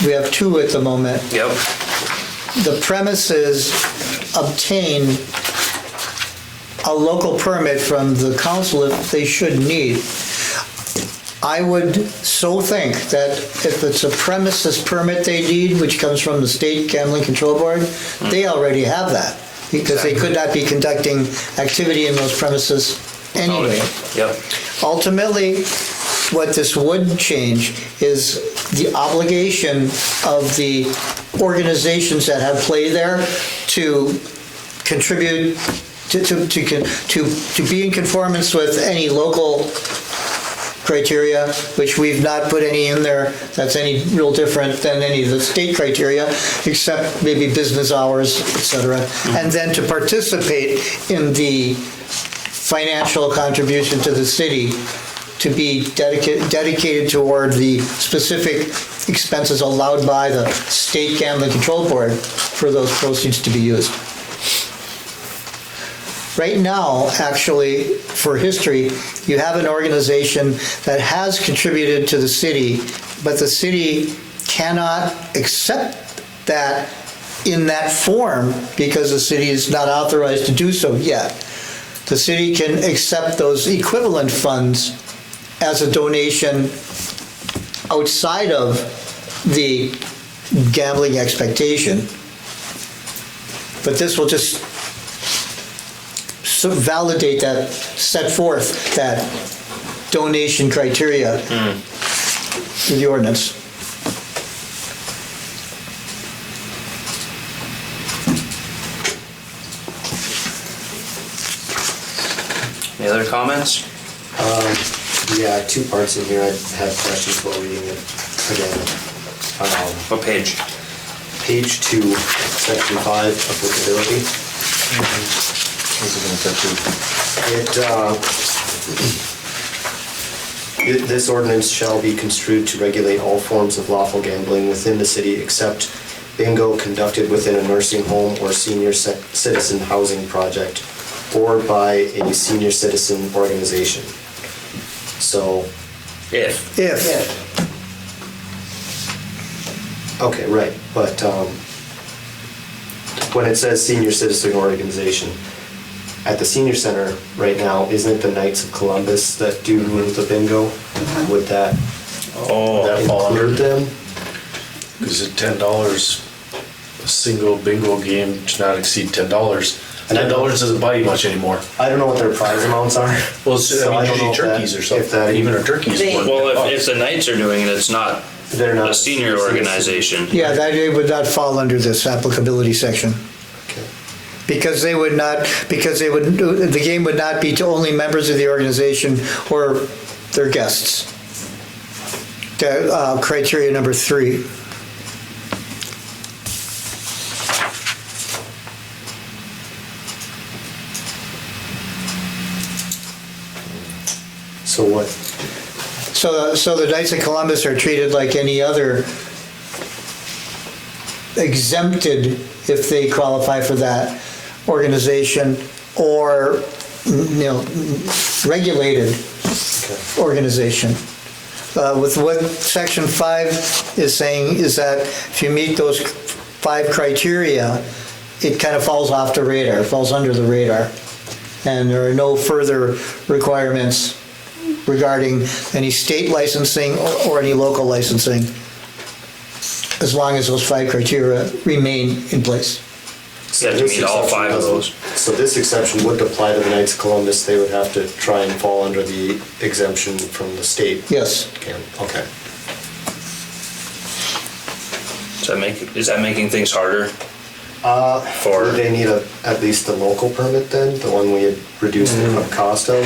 we have two at the moment, Yep. the premises obtain a local permit from the council if they should need. I would so think that if it's a premises permit they need, which comes from the State Gambling Control Board, they already have that, because they could not be conducting activity in those premises anyway. Yep. Ultimately, what this would change is the obligation of the organizations that have play there to contribute, to be in conformance with any local criteria, which we've not put any in there that's any real different than any of the state criteria, except maybe business hours, et cetera. And then to participate in the financial contribution to the city to be dedicated toward the specific expenses allowed by the State Gambling Control Board for those proceeds to be used. Right now, actually, for history, you have an organization that has contributed to the city, but the city cannot accept that in that form because the city is not authorized to do so yet. The city can accept those equivalent funds as a donation outside of the gambling expectation. But this will just validate that, set forth that donation criteria to the ordinance. Any other comments? Yeah, two parts in here. I have questions while reading it again. What page? Page 2, section 5, applicability. This ordinance shall be construed to regulate all forms of lawful gambling within the city except bingo conducted within a nursing home or senior citizen housing project or by a senior citizen organization. So, If. okay, right, but when it says senior citizen organization, at the senior center right now, isn't it the Knights of Columbus that do the bingo? Would that include them? Is it $10? A single bingo game to not exceed $10. And $10 doesn't buy you much anymore. I don't know what their prize amounts are. Well, it's, So I don't know usually if turkeys that- or if something. that Even a turkey's They- worth Well, $10. if the Knights are doing it, it's not They're not a senior organization. Yeah, that it would not fall under this applicability section. Okay. Because the game would not be to only members of the organization or their guests. Criteria number 3. So what? So the Knights of Columbus are treated like any other, exempted if they qualify for that organization, or, regulated organization. With what section 5 is saying is that if you meet those 5 criteria, it kind of falls off the radar, falls under the radar. And there are no further requirements regarding any state licensing or any local licensing, as long as those 5 criteria remain in place. You have to meet all 5 of those. So this exception wouldn't apply to the Knights of Columbus, they would have to try and fall under the exemption from the state. Yes. Okay. Is that making things harder? Do they need at least a local permit then, the one we had reduced the cost of?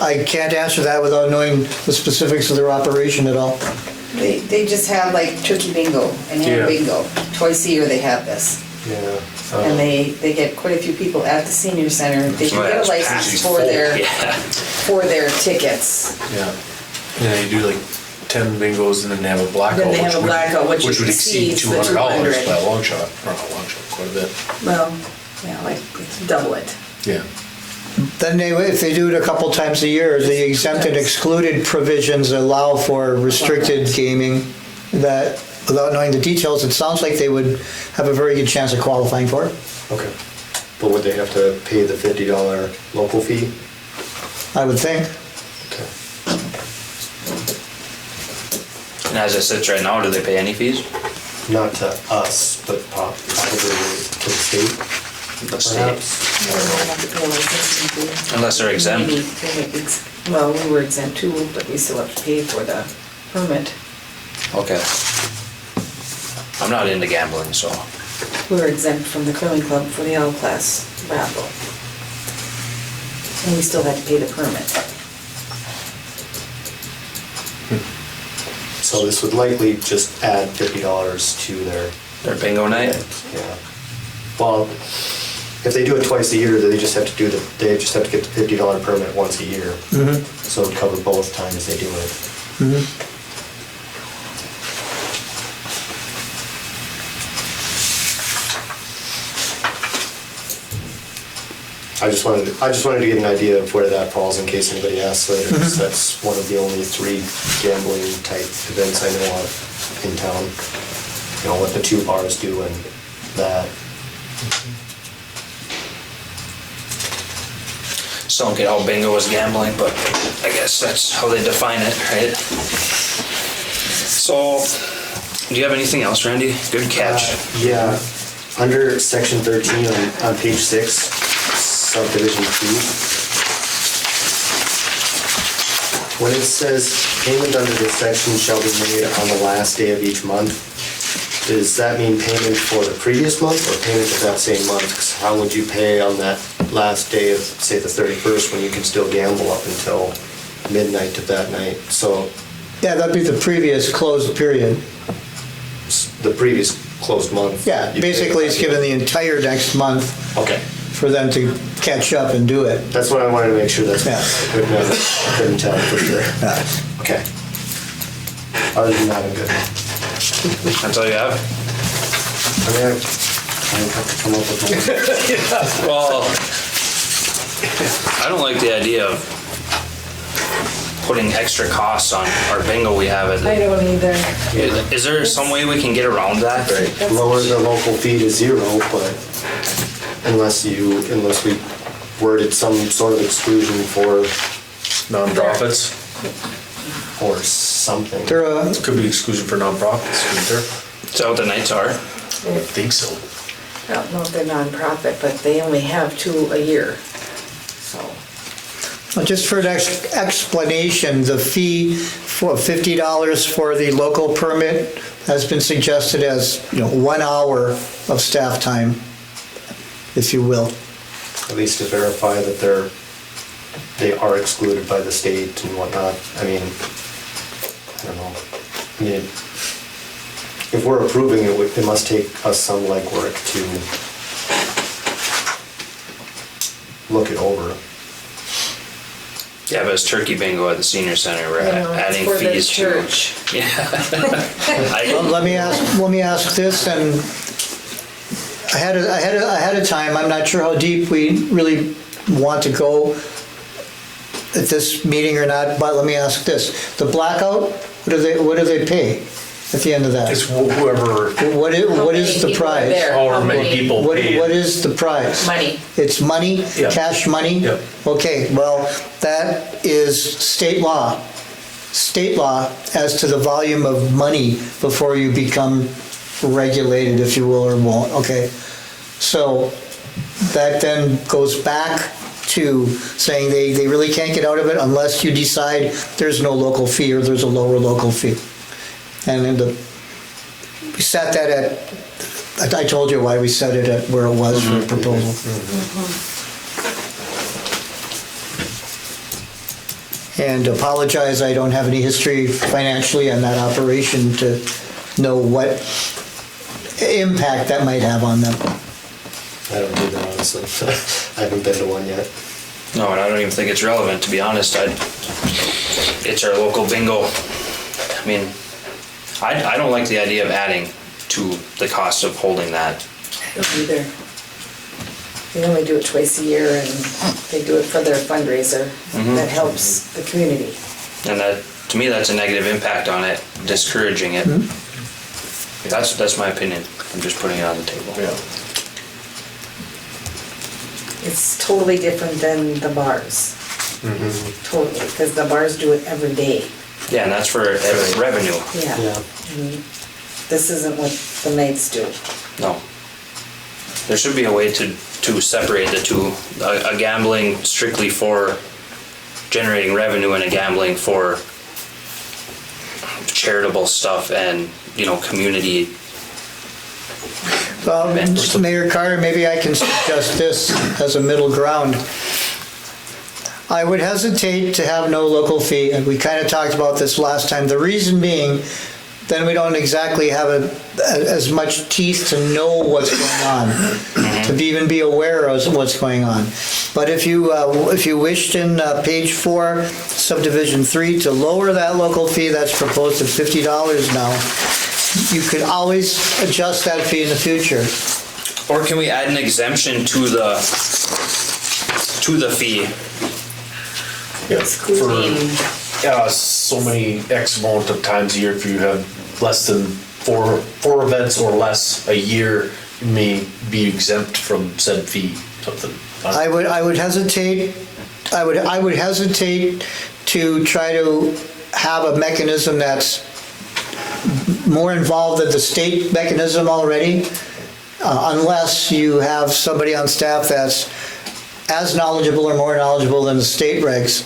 I can't answer that without knowing the specifics of their operation at all. They just have like turkey bingo and ham Yeah. bingo. Twice a year they have this. Yeah. And they get quite a few people at the senior center. They can get a license for their tickets. Yeah. Yeah, you do like 10 bingos and then they have a blackout. Then they have a blackout, which would exceed exceeds the $200 $200. by a long shot. Not a long shot, quite a bit. Well, yeah, like it's double it. Yeah. Then if they do it a couple times a year, the exempted excluded provisions allow for restricted gaming that, without knowing the details, it sounds like they would have a very good chance of qualifying for it. Okay. But would they have to pay the $50 local fee? I would think. Okay. And as it sits right now, do they pay any fees? Not to us, but probably to the state. The state. Perhaps. They don't have to pay a licensing fee. Unless they're exempt. Well, we were exempt too, but we still have to pay for the permit. Okay. I'm not into gambling, so. We were exempt from the curling club for the L-class raffle. And we still had to pay the permit. So this would likely just add $50 to their Their bingo night? Yeah. Well, if they do it twice a year, they just have to get the $50 permit once a year. So it would cover both times they do it. I just wanted to get an idea of where that falls in case anybody asks later, because that's one of the only 3 gambling type events I know of in town. You know, what the 2 bars do and that. Still don't get how bingo is gambling, but I guess that's how they define it, right? So, do you have anything else, Randy? Good catch. Yeah, under section 13 on page 6, subdivision 2, when it says payment under this section shall be made on the last day of each month, does that mean payment for the previous month or payment of that same month? 'Cause how would you pay on that last day of, say, the 31st when you can still gamble up until midnight of that night? So Yeah, that'd be the previous closed period. the previous closed month. Yeah, you pay basically it's that. given the entire next month Okay. for them to catch up and do it. That's what I wanted to make sure that's, Yeah. I couldn't tell for sure. Yeah. Okay. Other than that, I'm good. That's all you have? I mean, I have to come up with more. Well, I don't like the idea of putting extra costs on our bingo we have. I don't either. Is there some way we can get around that? Lower the local fee to 0, but unless we worded some sort of exclusion for, Nonprofits. or something. They're a, Could be exclusion for nonprofits, couldn't there? Is that what the nights are? I think so. I don't know if they're nonprofit, but they only have 2 a year, so. well, just for an explanation, the fee for $50 for the local permit has been suggested as, 1 hour of staff time, if you will. At least to verify that they are excluded by the state and whatnot. I mean, I don't know. I mean, if we're approving it, it must take us some legwork to look it over. Yeah, but it's turkey bingo at the senior center. We're adding For the fees to. church. Yeah. Well, let me ask this, and ahead of time, I'm not sure how deep we really want to go at this meeting or not, but let me ask this. The blackout, what do they pay at the end of that? It's whoever, What is the prize? however many people What pay. is the prize? Money. It's money? Yeah. Cash money? Yep. Okay, well, that is state law. State law as to the volume of money before you become regulated, if you will or won't, okay? So that then goes back to saying they really can't get out of it unless you decide there's no local fee or there's a lower local fee. And then we set that at, I told you why we set it at where it was for the proposal. And apologize, I don't have any history financially on that operation to know what impact that might have on them. I don't either, honestly. I haven't been to one yet. No, and I don't even think it's relevant, to be honest. It's our local bingo. I mean, I don't like the idea of adding to the cost of holding that. I don't either. They only do it twice a year and they do it for their fundraiser. That helps the community. And that, to me, that's a negative impact on it, discouraging it. That's my opinion. I'm just putting it on the table. Yeah. It's totally different than the bars. Totally, because the bars do it every day. Yeah, and that's for revenue. Yeah. Yeah. And this isn't what the nights do. No. There should be a way to separate the two. A gambling strictly for generating revenue and a gambling for charitable stuff and, community. Well, Mayor Carter, maybe I can suggest this as a middle ground. I would hesitate to have no local fee, and we kind of talked about this last time. The reason being, then we don't exactly have as much teeth to know what's going on, to even be aware of what's going on. But if you wished in page 4, subdivision 3, to lower that local fee that's proposed at $50 now, you could always adjust that fee in the future. Or can we add an exemption to the fee? For so many X amount of times a year, if you have less than four events or less a year, you may be exempt from said fee, something. I would hesitate to try to have a mechanism that's more involved than the state mechanism already, unless you have somebody on staff that's as knowledgeable or more knowledgeable than the state regs,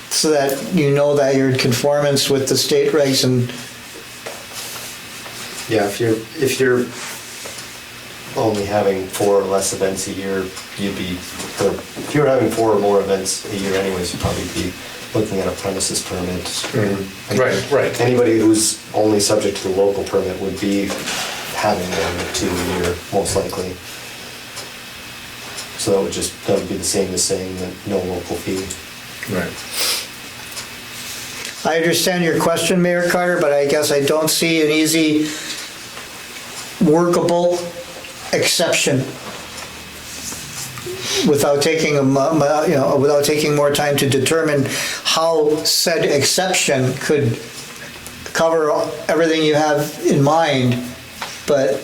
so that you know that you're in conformance with the state regs. And Yeah, if you're only having 4 or less events a year, if you're having 4 or more events a year anyways, you'd probably be looking at a premises permit. Right. Anybody who's only subject to the local permit would be having 1 or 2 a year, most likely. So that would be the same as saying that no local fee. Right. I understand your question, Mayor Carter, but I guess I don't see an easy, workable exception without taking without taking more time to determine how said exception could cover everything you have in mind, but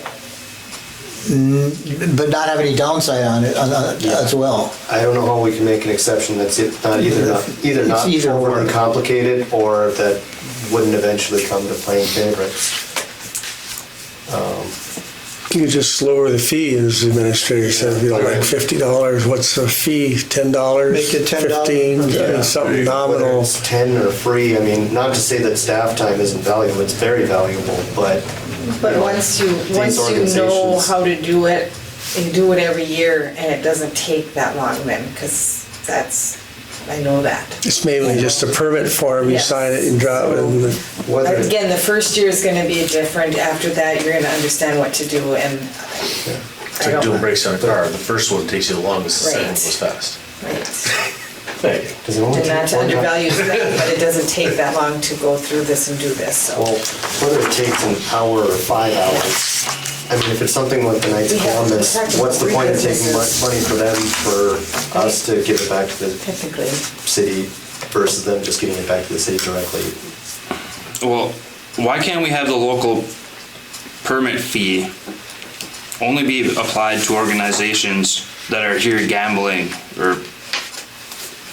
not have any downside on it as well. I don't know how we can make an exception that's either not overly complicated or that wouldn't eventually come to playing favorites. You just lower the fee, as the administrator said, like $50. What's the fee? $10? Make it $10. 15? Yeah. Something Whether nominal. it's 10 or free, I mean, not to say that staff time isn't valuable, it's very valuable, but once you know how to do it, you do it every year, and it doesn't take that long then, because I know that. It's mainly just a permit form. You Yes. sign it and drop it. And Again, the first year is gonna be different. After that, you're gonna understand what to do, and It's like doing brakes on a car. The first one takes you the longest, the second one goes fast. does it only And not take to one time? undervalue that, but it doesn't take that long to go through this and do this, so. Well, whether it takes an hour or 5 hours, I mean, if it's something like the Knights of Columbus, what's the point of taking money for them, for us to give it back to the Technically. city versus them just giving it back to the city directly? Well, why can't we have the local permit fee only be applied to organizations that are here gambling or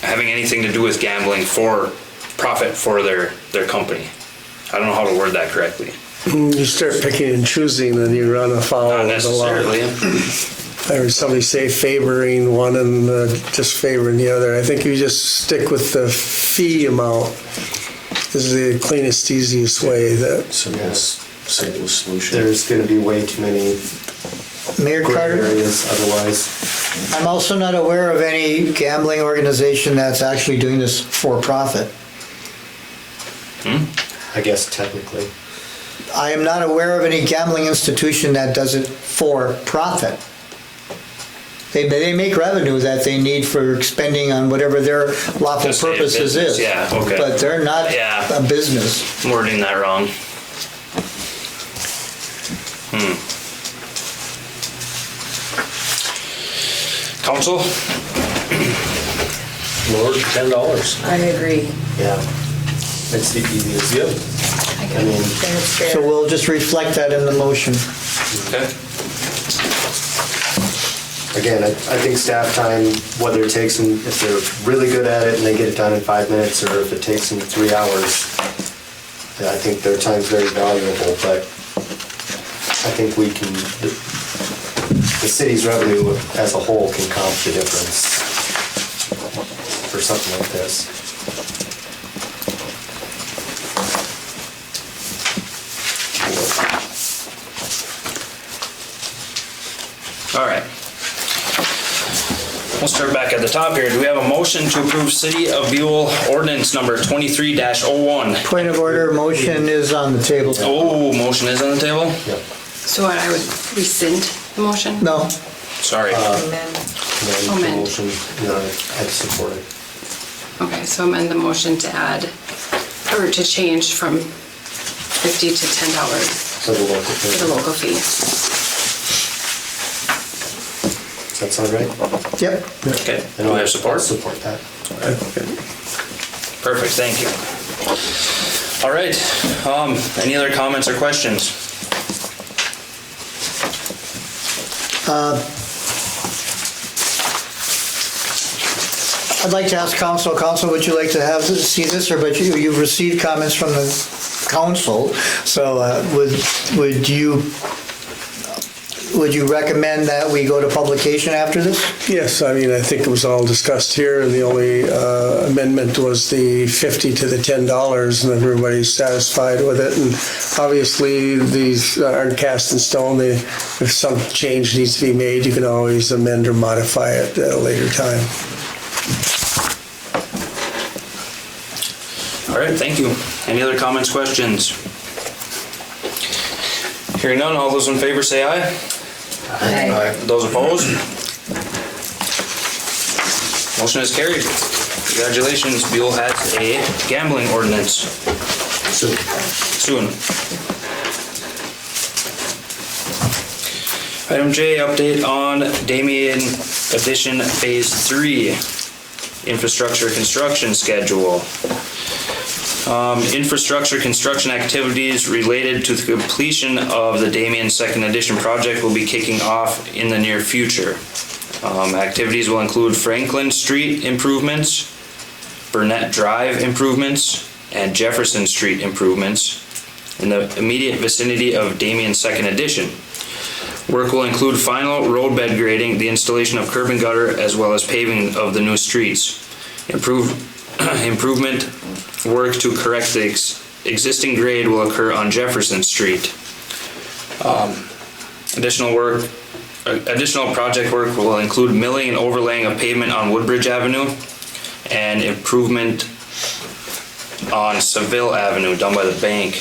having anything to do with gambling for profit for their company? I don't know how to word that correctly. you start picking and choosing, and you run afoul Not of the law. necessarily. I heard somebody say favoring one and disfavoring the other. I think you just stick with the fee amount. This is the cleanest, easiest way that. Simple solution. There's gonna be way too many Mayor gray Carter? areas otherwise. I'm also not aware of any gambling organization that's actually doing this for profit. I guess technically. I am not aware of any gambling institution that does it for profit. They make revenue that they need for expending on whatever their lawful Just say a purposes business, is. yeah, okay. But they're not Yeah. a business. Wording that wrong. Council? Lower to $10. I agree. Yeah. It's the easiest. Yep. I mean, Then it's fair. So we'll just reflect that in the motion. Okay. again, I think staff time, whether it takes them, if they're really good at it and they get it done in 5 minutes, or if it takes them 3 hours, I think their time's very valuable, but I think we can, the city's revenue as a whole can comp the difference for something like this. All right. We'll start back at the top here. Do we have a motion to approve City of Buhl ordinance number 23-01? Point of order, motion is on the table. Oh, motion is on the table? Yep. So what, I would rescind the motion? No, Sorry. Amen. And the Amend. motion, I'd support it. Okay, so amend the motion to add, or to change from $50 to $10 For the local for the thing. local fee. Does that sound right? yep. Okay. Do we have support? I'll support that. Perfect, thank you. All right, any other comments or questions? I'd like to ask council, would you like to see this, or but you've received comments from the council, so would you recommend that we go to publication after this? Yes, I mean, I think it was all discussed here, and the only amendment was the $50 to the $10, and everybody's satisfied with it. And obviously, these aren't cast in stone. If some change needs to be made, you can always amend or modify it at a later time. All right, thank you. Any other comments, questions? Hearing none, all those in favor say aye. Aye. Those opposed? Motion is carried. Congratulations, Buhl has a gambling ordinance. Soon. Item J, update on Damien Addition Phase 3 infrastructure construction schedule. Infrastructure construction activities related to the completion of the Damien Second Edition project will be kicking off in the near future. Activities will include Franklin Street improvements, Burnett Drive improvements, and Jefferson Street improvements in the immediate vicinity of Damien Second Edition. Work will include final roadbed grading, the installation of curb and gutter, as well as paving of the new streets. Improvement work to correct the existing grade will occur on Jefferson Street. Additional project work will include milling and overlaying of pavement on Woodbridge Avenue and improvement on Seville Avenue done by the bank.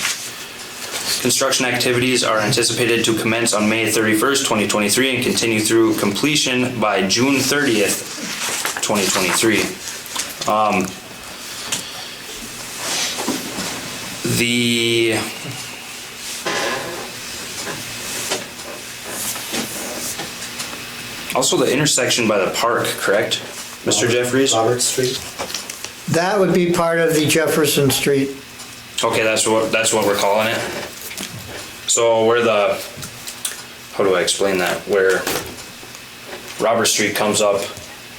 Construction activities are anticipated to commence on May 31st, 2023 and continue through completion by June 30th, 2023. Also the intersection by the park, correct, Mr. Jeffries? Robert Street? That would be part of the Jefferson Street. Okay, that's what we're calling it. So where how do I explain that? Where Robert Street comes up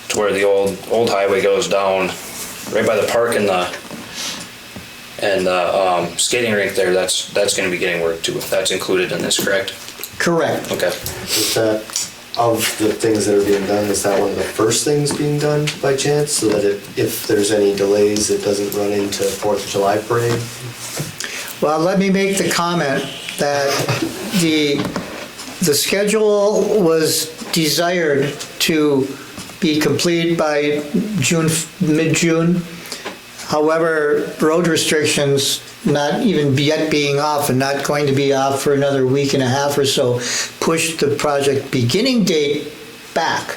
to where the old highway goes down, right by the park and the skating rink there. That's going to be getting worked too. That's included in this, correct? Correct. Okay. Is that of the things that are being done, is that one of the first things being done by chance? So that if there's any delays, it doesn't run into 4th of July parade? Well, let me make the comment that the schedule was desired to be complete by mid-June. However, road restrictions not even yet being off and not going to be off for another week and a half or so pushed the project beginning date back.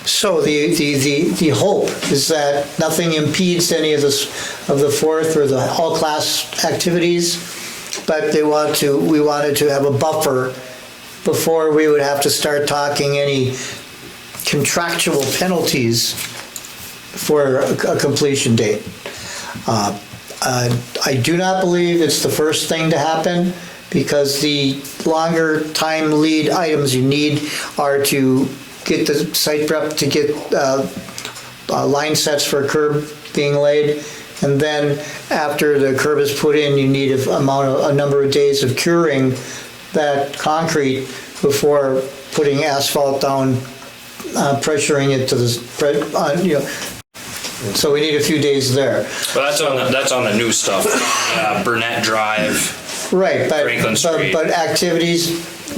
So the hope is that nothing impedes any of the 4th or the all-class activities, but we wanted to have a buffer before we would have to start talking any contractual penalties for a completion date. I do not believe it's the first thing to happen, because the longer time lead items you need are to get the site prep, to get line sets for curb being laid, and then after the curb is put in, you need a number of days of curing that concrete before putting asphalt down, pressuring it to the, so we need a few days there. Well, that's on the new stuff, Burnett Drive. Right, Franklin Street. but activities,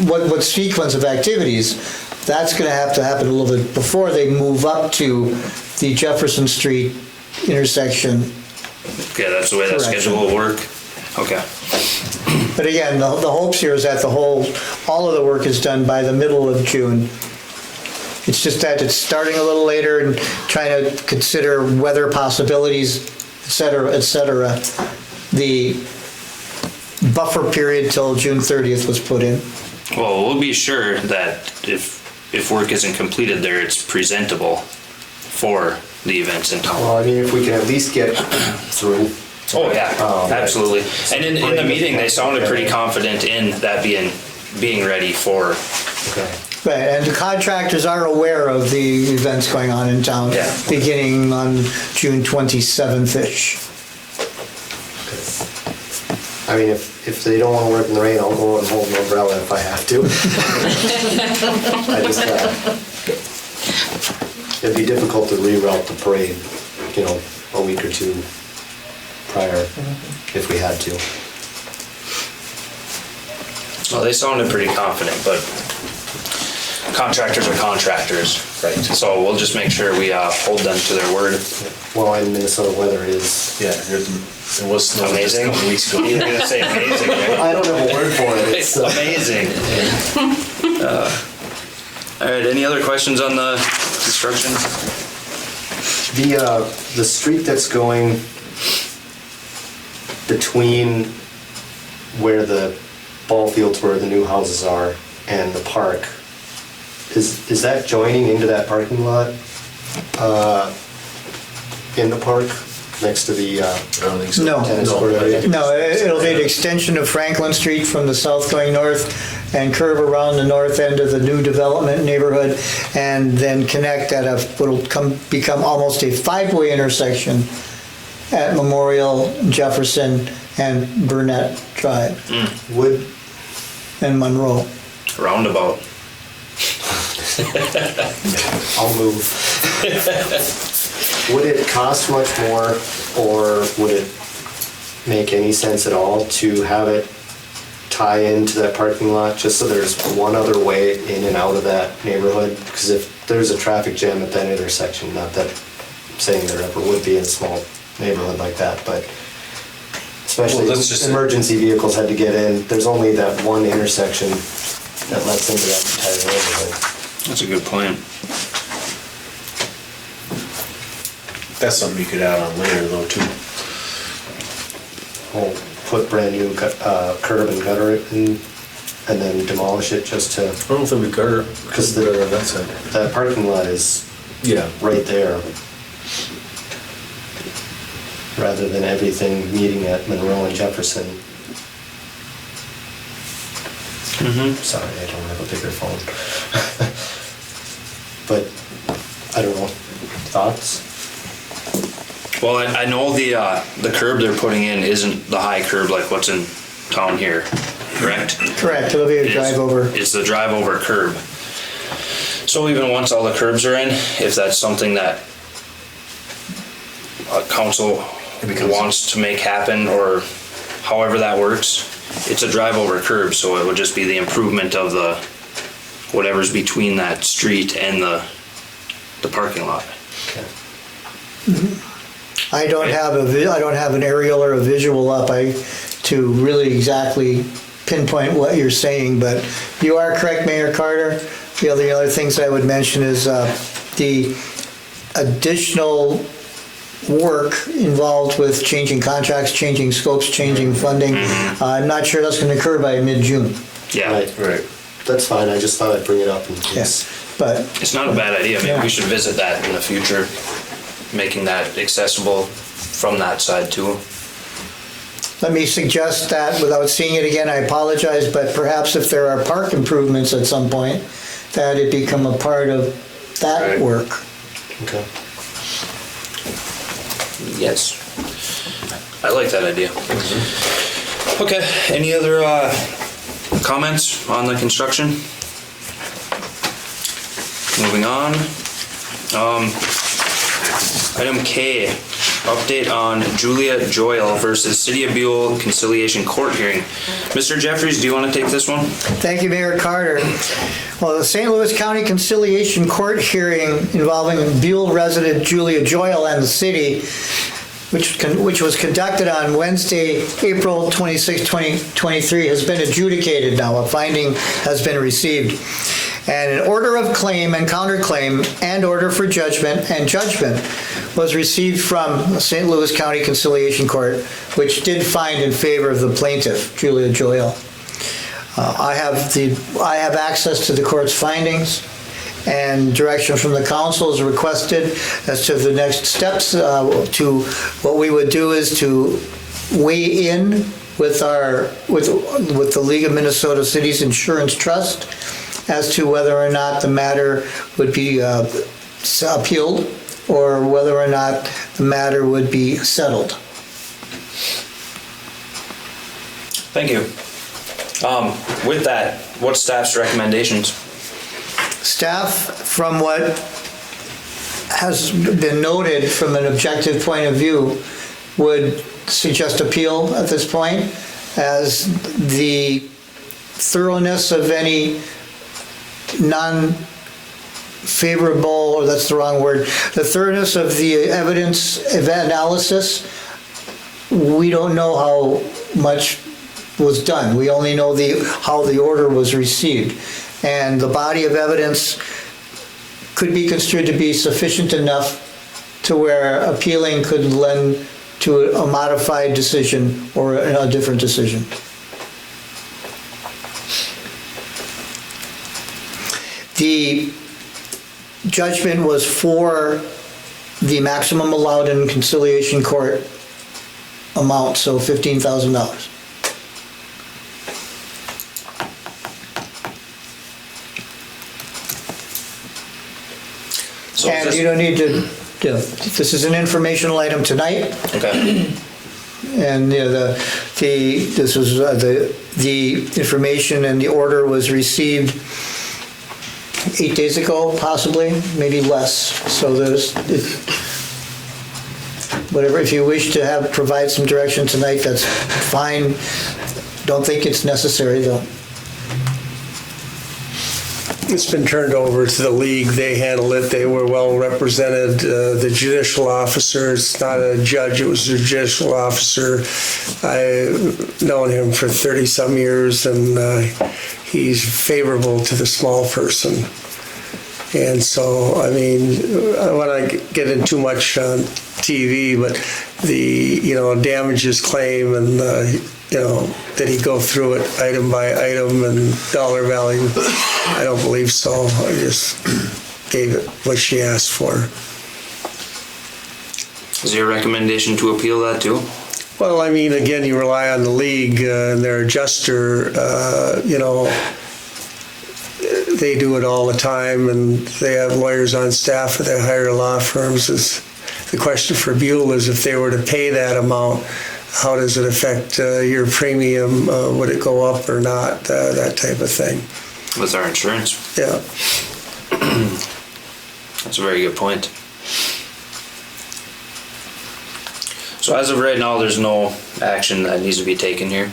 what sequence of activities, that's going to have to happen a little bit before they move up to the Jefferson Street intersection. Okay, that's the way that schedule will work? Okay. But again, the hopes here is that all of the work is done by the middle of June. It's just that it's starting a little later and trying to consider weather possibilities, et cetera, et cetera. The buffer period till June 30th was put in. Well, we'll be sure that if work isn't completed there, it's presentable for the events in town. Well, I mean, if we can at least get through. Oh, yeah, absolutely. And in the meeting, they sounded pretty confident in that being ready for. Okay. Right, and the contractors are aware of the events going on in town, beginning on June 27th-ish. I mean, if they don't want to work in the rain, I'll go out and hold an umbrella if I have to. I just, it'd be difficult to reroute the parade, a week or two prior if we had to. Well, they sounded pretty confident, but contractors are contractors. Right. So we'll just make sure we hold them to their word. Well, and Minnesota weather is... Yeah, it was snow amazing. Just a couple weeks ago. You're going to say amazing, right? I don't have a word for it. It's amazing. All right, any other questions on the construction? The street that's going between where the ball fields, where the new houses are, and the park, is that joining into that parking lot in the park next to the I don't think so. No. tennis court area? No, it'll be an extension of Franklin Street from the south going north and curve around the north end of the new development neighborhood and then connect at what'll become almost a 5-way intersection at Memorial, Jefferson, and Burnett Drive. Would And Monroe. Roundabout. I'll move. Would it cost much more, or would it make any sense at all to have it tie into that parking lot, just so there's one other way in and out of that neighborhood? Because if there's a traffic jam at that intersection, not that I'm saying there ever would be in a small neighborhood like that, but especially emergency vehicles had to get in, there's only that one intersection that lets into that entire neighborhood. That's a good point. That's something you could add on later though too. We'll put brand new curb and gutter in, and then demolish it just to, I don't know if it would gutter, because that side. that parking lot is Yeah. right there. Rather than everything meeting at Monroe and Jefferson. Sorry, I don't have a bigger phone. But, I don't know, thoughts? Well, I know the curb they're putting in isn't the high curb like what's in town here, correct? Correct, it'll be a drive over. It's the drive over curb. So even once all the curbs are in, if that's something that council wants to make happen, or however that works, it's a drive over curb, so it would just be the improvement of the whatever's between that street and the parking lot. I don't have an aerial or a visual up to really exactly pinpoint what you're saying, but you are correct, Mayor Carter. The other things I would mention is the additional work involved with changing contracts, changing scopes, changing funding. I'm not sure that's going to occur by mid-June. Yeah. Right. That's fine, I just thought I'd bring it up in case. Yes, but It's not a bad idea. Maybe Yeah. we should visit that in the future, making that accessible from that side too. let me suggest that, without seeing it again, I apologize, but perhaps if there are park improvements at some point, that it become a part of that Right. work. Okay. Yes. I like that idea. Okay, any other comments on the construction? Moving on. Item K, update on Julia Joyle versus City of Buhl conciliation court hearing. Mr. Jeffries, do you want to take this one? Thank you, Mayor Carter. Well, the St. Louis County Conciliation Court hearing involving Buhl resident Julia Joyle and the city, which was conducted on Wednesday, April 26, 2023, has been adjudicated now. A finding has been received. And an order of claim and counterclaim and order for judgment and judgment was received from the St. Louis County Conciliation Court, which did find in favor of the plaintiff, Julia Joyle. I have access to the court's findings, and direction from the council is requested as to the next steps. To what we would do is to weigh in with the League of Minnesota Cities Insurance Trust as to whether or not the matter would be appealed or whether or not the matter would be settled. Thank you. With that, what's staff's recommendations? Staff, from what has been noted from an objective point of view, would suggest appeal at this point, as the thoroughness of any non-favorable, or that's the wrong word, the thoroughness of the evidence analysis, we don't know how much was done. We only know how the order was received. And the body of evidence could be construed to be sufficient enough to where appealing could lend to a modified decision or a different decision. The judgment was for the maximum allowed in conciliation court amount, so $15,000. So And you don't need to, this is an informational item tonight, Okay. and this was the information and the order was received 8 days ago, possibly, maybe less. So whatever, if you wish to provide some direction tonight, that's fine. Don't think it's necessary, though. It's been turned over to the league. They handled it. They were well represented. The judicial officer, it's not a judge, it was a judicial officer. I've known him for 30-some years, and he's favorable to the small person. And so, I mean, I don't want to get in too much on TV, but the, damages claim and, did he go through it item by item and dollar value? I don't believe so. I just gave it what she asked for. Is your recommendation to appeal that too? Well, I mean, again, you rely on the league and their adjuster, they do it all the time, and they have lawyers on staff, or they hire law firms. The question for Buhl is, if they were to pay that amount, how does it affect your premium? Would it go up or not? That type of thing. With our insurance? Yeah. That's a very good point. So as of right now, there's no action that needs to be taken here.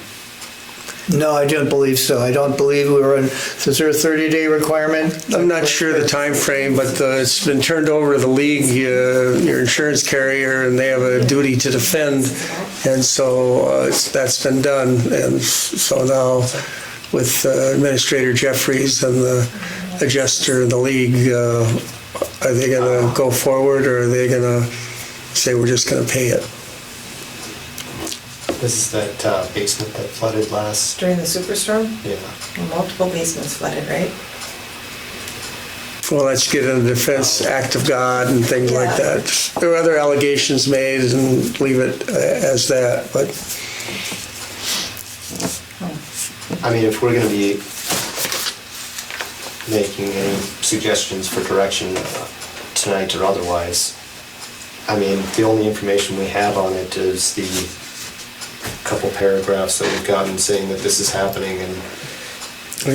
No, I don't believe so. I don't believe we were in, is there a 30-day requirement? I'm not sure the time frame, but it's been turned over to the league, your insurance carrier, and they have a duty to defend. And so that's been done. And so now with Administrator Jeffries and the adjuster in the league, are they going to go forward, or are they going to say we're just going to pay it? This is that basement that flooded last. During the superstorm, Yeah. multiple basements flooded, right? Well, let's get into defense, act of God, and things like that. There were other allegations made, and leave it as that. But I mean, if we're going to be making any suggestions for direction tonight or otherwise, I mean, the only information we have on it is the couple paragraphs that we've gotten saying that this is happening, and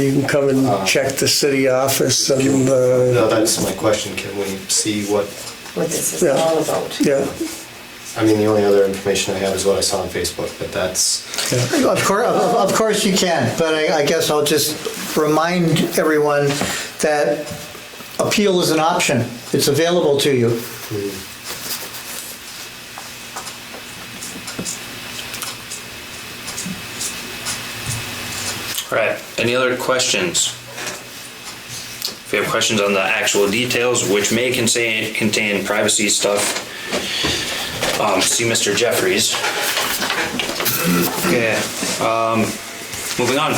you can come and check the city office. And no, that's my question. Can we see what this is all about? Yeah. I mean, the only other information I have is what I saw on Facebook, but that's... Yeah. Of course you can, but I guess I'll just remind everyone that appeal is an option. It's available to you. All right, any other questions? If you have questions on the actual details, which may contain privacy stuff, see Mr. Jeffries. Okay, moving on.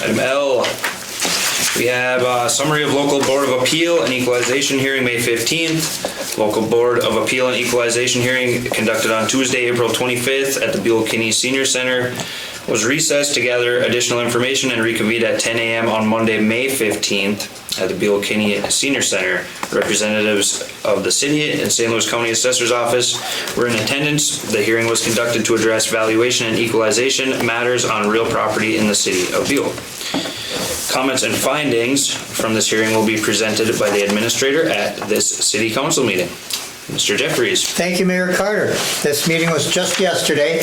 Item L, we have a summary of local Board of Appeal and Equalization hearing May 15th. Local Board of Appeal and Equalization hearing conducted on Tuesday, April 25th at the Buhl Senior Center was recessed to gather additional information and reconvened at 10 a.m. on Monday, May 15th at the Buhl Senior Center. Representatives of the City and St. Louis County Assessor's Office were in attendance. The hearing was conducted to address valuation and equalization matters on real property in the City of Buhl. Comments and findings from this hearing will be presented by the administrator at this City Council meeting. Mr. Jeffries. Thank you, Mayor Carter. This meeting was just yesterday,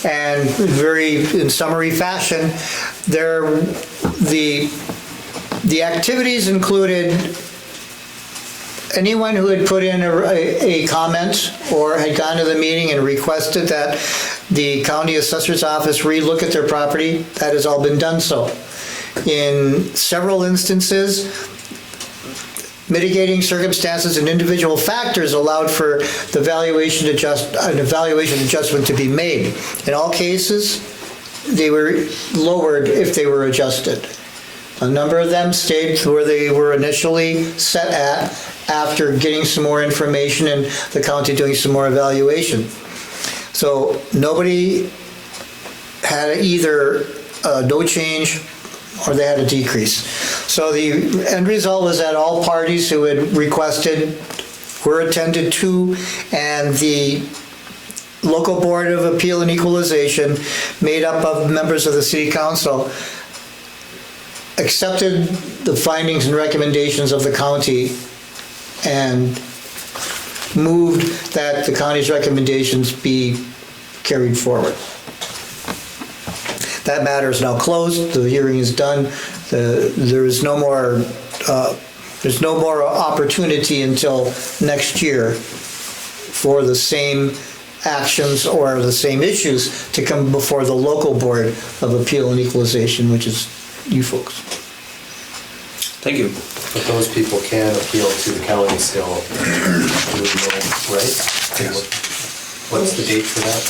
and in summary fashion, the activities included anyone who had put in a comment or had gone to the meeting and requested that the county assessor's office relook at their property. That has all been done so. In several instances, mitigating circumstances and individual factors allowed for the an evaluation adjustment to be made. In all cases, they were lowered if they were adjusted. A number of them stayed where they were initially set at after getting some more information and the county doing some more evaluation. So nobody had either no change or they had a decrease. So the end result was that all parties who had requested were attended to, and the local Board of Appeal and Equalization, made up of members of the City Council, accepted the findings and recommendations of the county and moved that the county's recommendations be carried forward. That matter is now closed. The hearing is done. There's no more opportunity until next year for the same actions or the same issues to come before the local Board of Appeal and Equalization, which is you folks. Thank you. But those people can appeal to the county still, right? What's the date for that?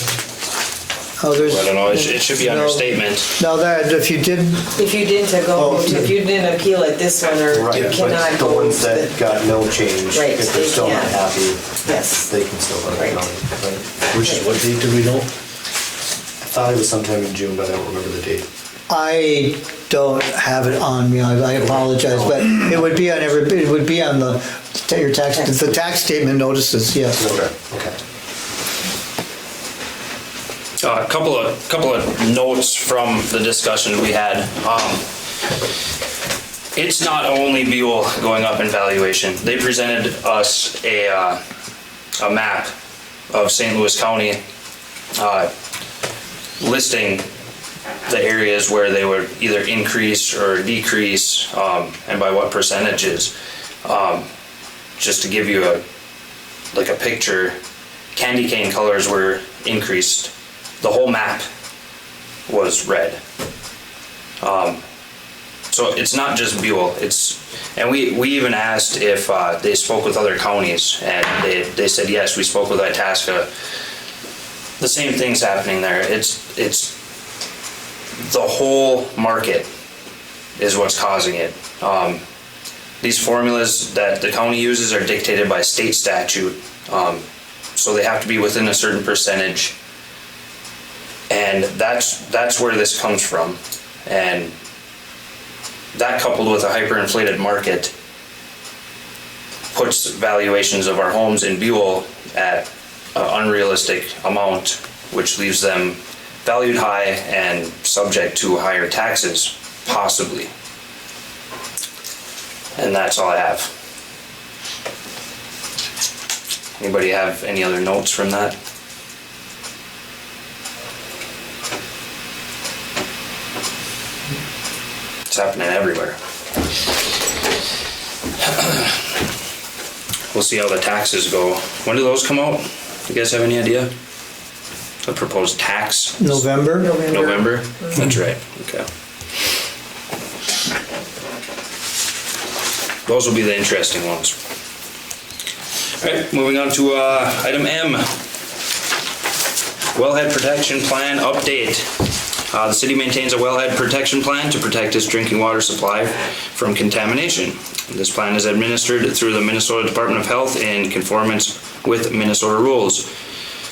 Oh, there's. I don't know, it should be under statement. No, that, if you didn't appeal at this one, or Right, you but cannot the go ones to that the, got no change, Right, if they're they still not can. happy, yes. they can still go to the Right. county, right? Which is what date do we know? I thought it was sometime in June, but I don't remember the date. I don't have it on me, I apologize, but it would be on your tax statement notices, yes. Okay. A couple of notes from the discussion we had. It's not only Buhl going up in valuation. They presented us a map of St. Louis County listing the areas where they would either increase or decrease, and by what percentages. Just to give you a picture, candy cane colors were increased. The whole map was red. So it's not just Buhl. And we even asked if they spoke with other counties, and they said yes. We spoke with Itasca. The same thing's happening there. It's the whole market is what's causing it. These formulas that the county uses are dictated by state statute, so they have to be within a certain percentage, and that's where this comes from. And that, coupled with a hyperinflated market, puts valuations of our homes in Buhl at an unrealistic amount, which leaves them valued high and subject to higher taxes, possibly. And that's all I have. Anybody have any other notes from that? It's happening everywhere. We'll see how the taxes go. When do those come out? You guys have any idea? The proposed tax? November? November? That's right, okay. Those will be the interesting ones. All right, moving on to item M. Wellhead Protection Plan update. The city maintains a wellhead protection plan to protect its drinking water supply from contamination. This plan is administered through the Minnesota Department of Health in conformance with Minnesota rules.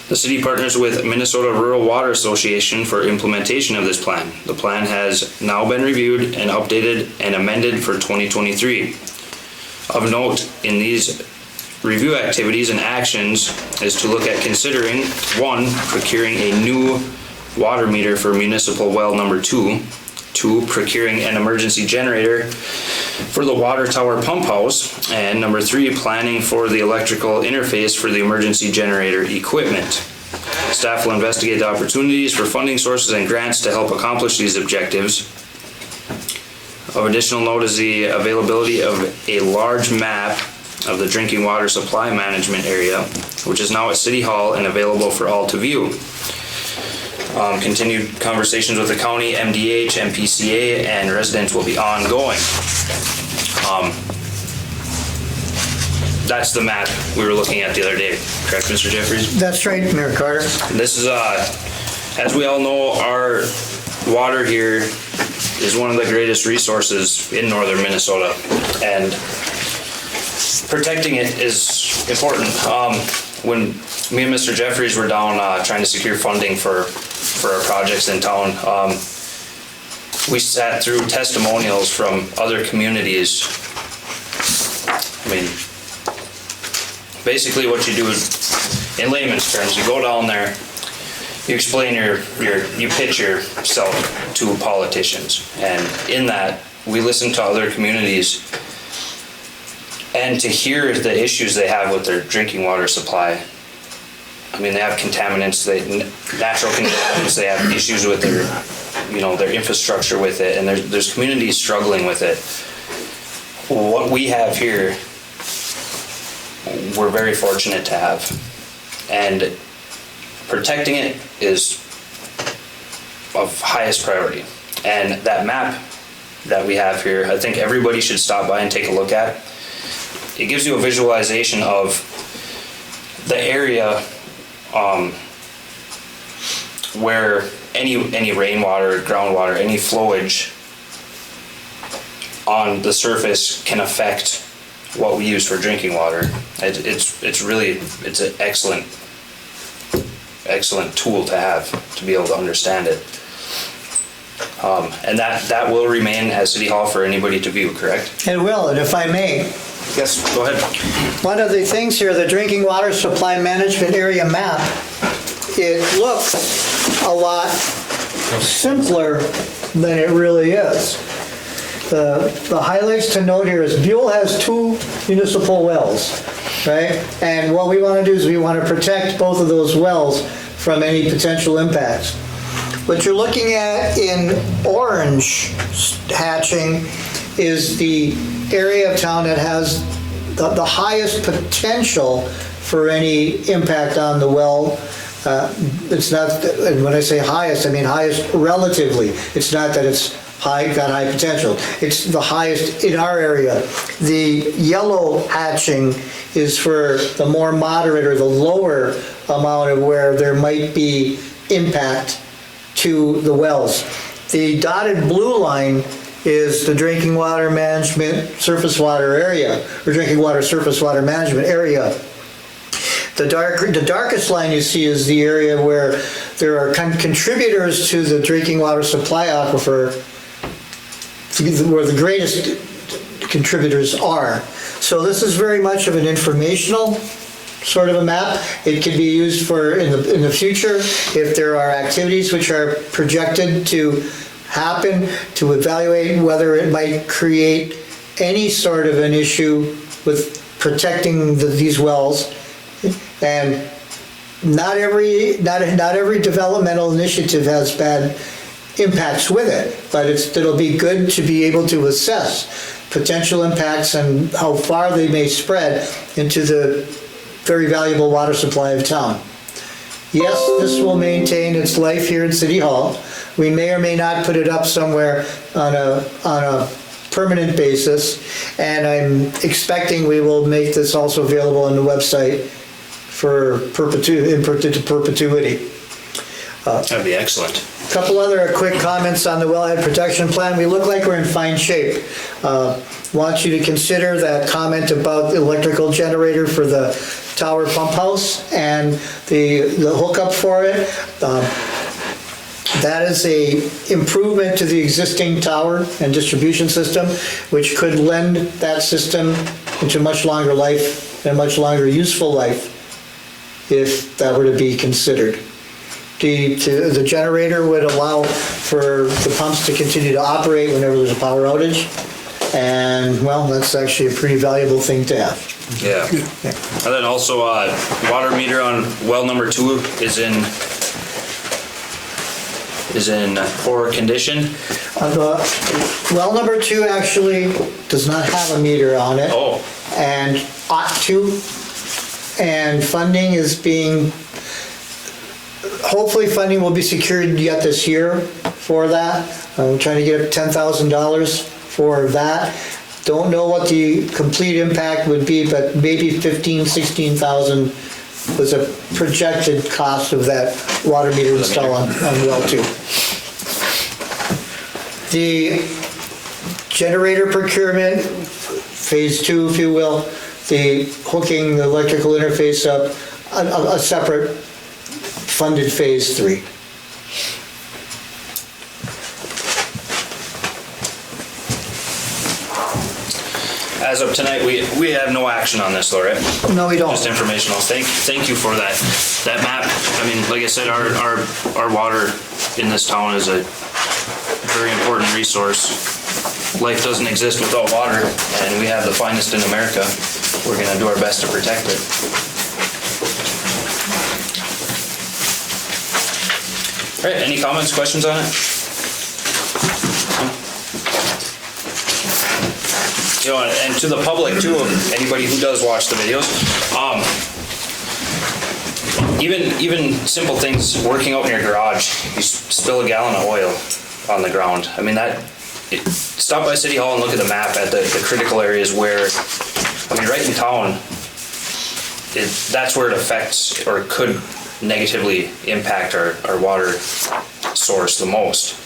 The city partners with Minnesota Rural Water Association for implementation of this plan. The plan has now been reviewed and updated and amended for 2023. Of note in these review activities and actions is to look at considering, 1, procuring a new water meter for municipal well number 2, 2, procuring an emergency generator for the water tower pump house, and number 3, planning for the electrical interface for the emergency generator equipment. Staff will investigate the opportunities for funding sources and grants to help accomplish these objectives. Of additional note is the availability of a large map of the drinking water supply management area, which is now at City Hall and available for all to view. Continued conversations with the county, MDH, MPCA, and residents will be ongoing. That's the map we were looking at the other day, correct, Mr. Jeffries? That's right, Mayor Carter. This is, as we all know, our water here is one of the greatest resources in northern Minnesota, and protecting it is important. When me and Mr. Jeffries were down trying to secure funding for our projects in town, we sat through testimonials from other communities. I mean, basically what you do is, in layman's terms, you go down there, you explain you pitch yourself to politicians, and in that, we listen to other communities, and to hear the issues they have with their drinking water supply. I mean, they have contaminants, natural contaminants, they have issues with their infrastructure with it, and there's communities struggling with it. What we have here, we're very fortunate to have, and protecting it is of highest priority. And that map that we have here, I think everybody should stop by and take a look at. It gives you a visualization of the area where any rainwater, groundwater, any flowage on the surface can affect what we use for drinking water. It's an excellent tool to have to be able to understand it. And that will remain at City Hall for anybody to view, correct? It will, and if I may, Yes, go ahead. one of the things here, the drinking water supply management area map, it looks a lot simpler than it really is. the highlights to note here is Buhl has 2 municipal wells, right? And what we want to do is we want to protect both of those wells from any potential impacts. What you're looking at in orange hatching is the area of town that has the highest potential for any impact on the well. It's not, and when I say highest, I mean highest relatively. It's not that it's got high potential. It's the highest in our area. The yellow hatching is for the more moderate or the lower amount of where there might be impact to the wells. The dotted blue line is the drinking water management surface water area, or drinking water surface water management area. The darkest line you see is the area where there are contributors to the drinking water supply aquifer, where the greatest contributors are. So this is very much of an informational sort of a map. It can be used for in the future if there are activities which are projected to happen, to evaluate whether it might create any sort of an issue with protecting these wells. And not every developmental initiative has bad impacts with it, but it'll be good to be able to assess potential impacts and how far they may spread into the very valuable water supply of town. Yes, this will maintain its life here in City Hall. We may or may not put it up somewhere on a permanent basis, and I'm expecting we will make this also available on the website for perpetuity. That'd be excellent. A couple other quick comments on the wellhead protection plan. We look like we're in fine shape. Want you to consider that comment about the electrical generator for the tower pump house and the hookup for it. That is a improvement to the existing tower and distribution system, which could lend that system into much longer life and much longer useful life if that were to be considered. The generator would allow for the pumps to continue to operate whenever there's a power outage. And, well, that's actually a pretty valuable thing to have. Yeah. And then also, water meter on well number 2 is in poor condition. Well number 2 actually does not have a meter on it. Oh. And ought to. And funding is being, hopefully funding will be secured yet this year for that. I'm trying to get $10,000 for that. Don't know what the complete impact would be, but maybe $16,000 was a projected cost of that water meter install on well 2. The generator procurement, phase 2, if you will, the hooking the electrical interface up, a separate funded phase 3. As of tonight, we have no action on this, Laura. No, we don't. Just informational. Thank you for that map. I mean, like I said, our water in this town is a very important resource. Life doesn't exist without water, and we have the finest in America. We're gonna do our best to protect it. All right, any comments, questions on it? You know, and to the public too, anybody who does watch the videos, even simple things, working out in your garage, you spill a gallon of oil on the ground. I mean, stop by City Hall and look at the map at the critical areas where, I mean, right in town, that's where it affects or could negatively impact our water source the most.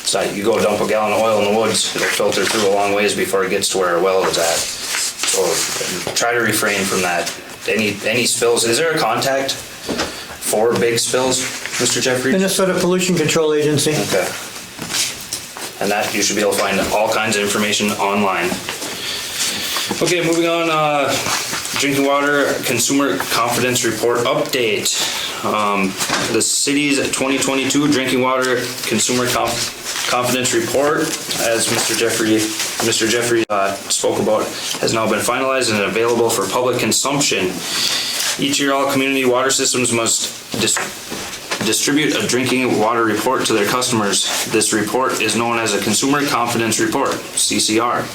So you go dump a gallon of oil in the woods, it'll filter through a long ways before it gets to where our well is at. So try to refrain from that. Any spills, is there a contact for big spills, Mr. Jeffrey? Minnesota Pollution Control Agency. Okay. And that, you should be able to find all kinds of information online. Okay, moving on, drinking water consumer confidence report update. The city's 2022 drinking water consumer Confidence report, as Mr. Jeffrey spoke about, has now been finalized and available for public consumption. Each year, all community water systems must distribute a drinking water report to their customers. This report is known as a Consumer Confidence Report, CCR.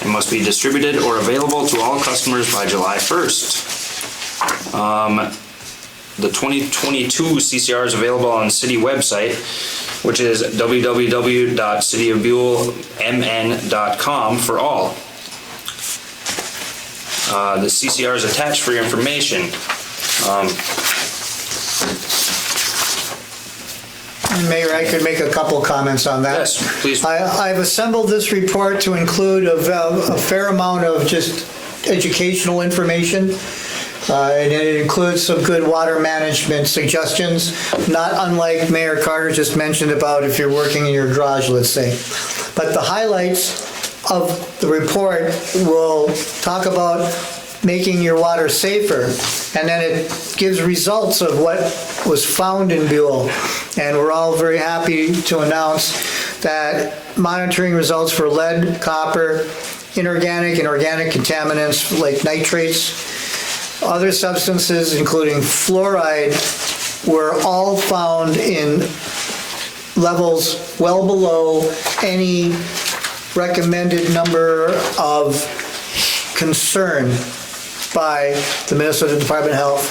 It must be distributed or available to all customers by July 1st. The 2022 CCR is available on the city website, which is www.cityofbuhlmn.com for all. The CCR is attached for your information. Mayor, I could make a couple comments on that. Yes, please. I've assembled this report to include a fair amount of just educational information. And it includes some good water management suggestions, not unlike Mayor Carter just mentioned about if you're working in your garage, let's say. But the highlights of the report will talk about making your water safer, and then it gives results of what was found in Buhl. And we're all very happy to announce that monitoring results for lead, copper, inorganic and organic contaminants like nitrates, other substances, including fluoride, were all found in levels well below any recommended number of concern by the Minnesota Department of Health.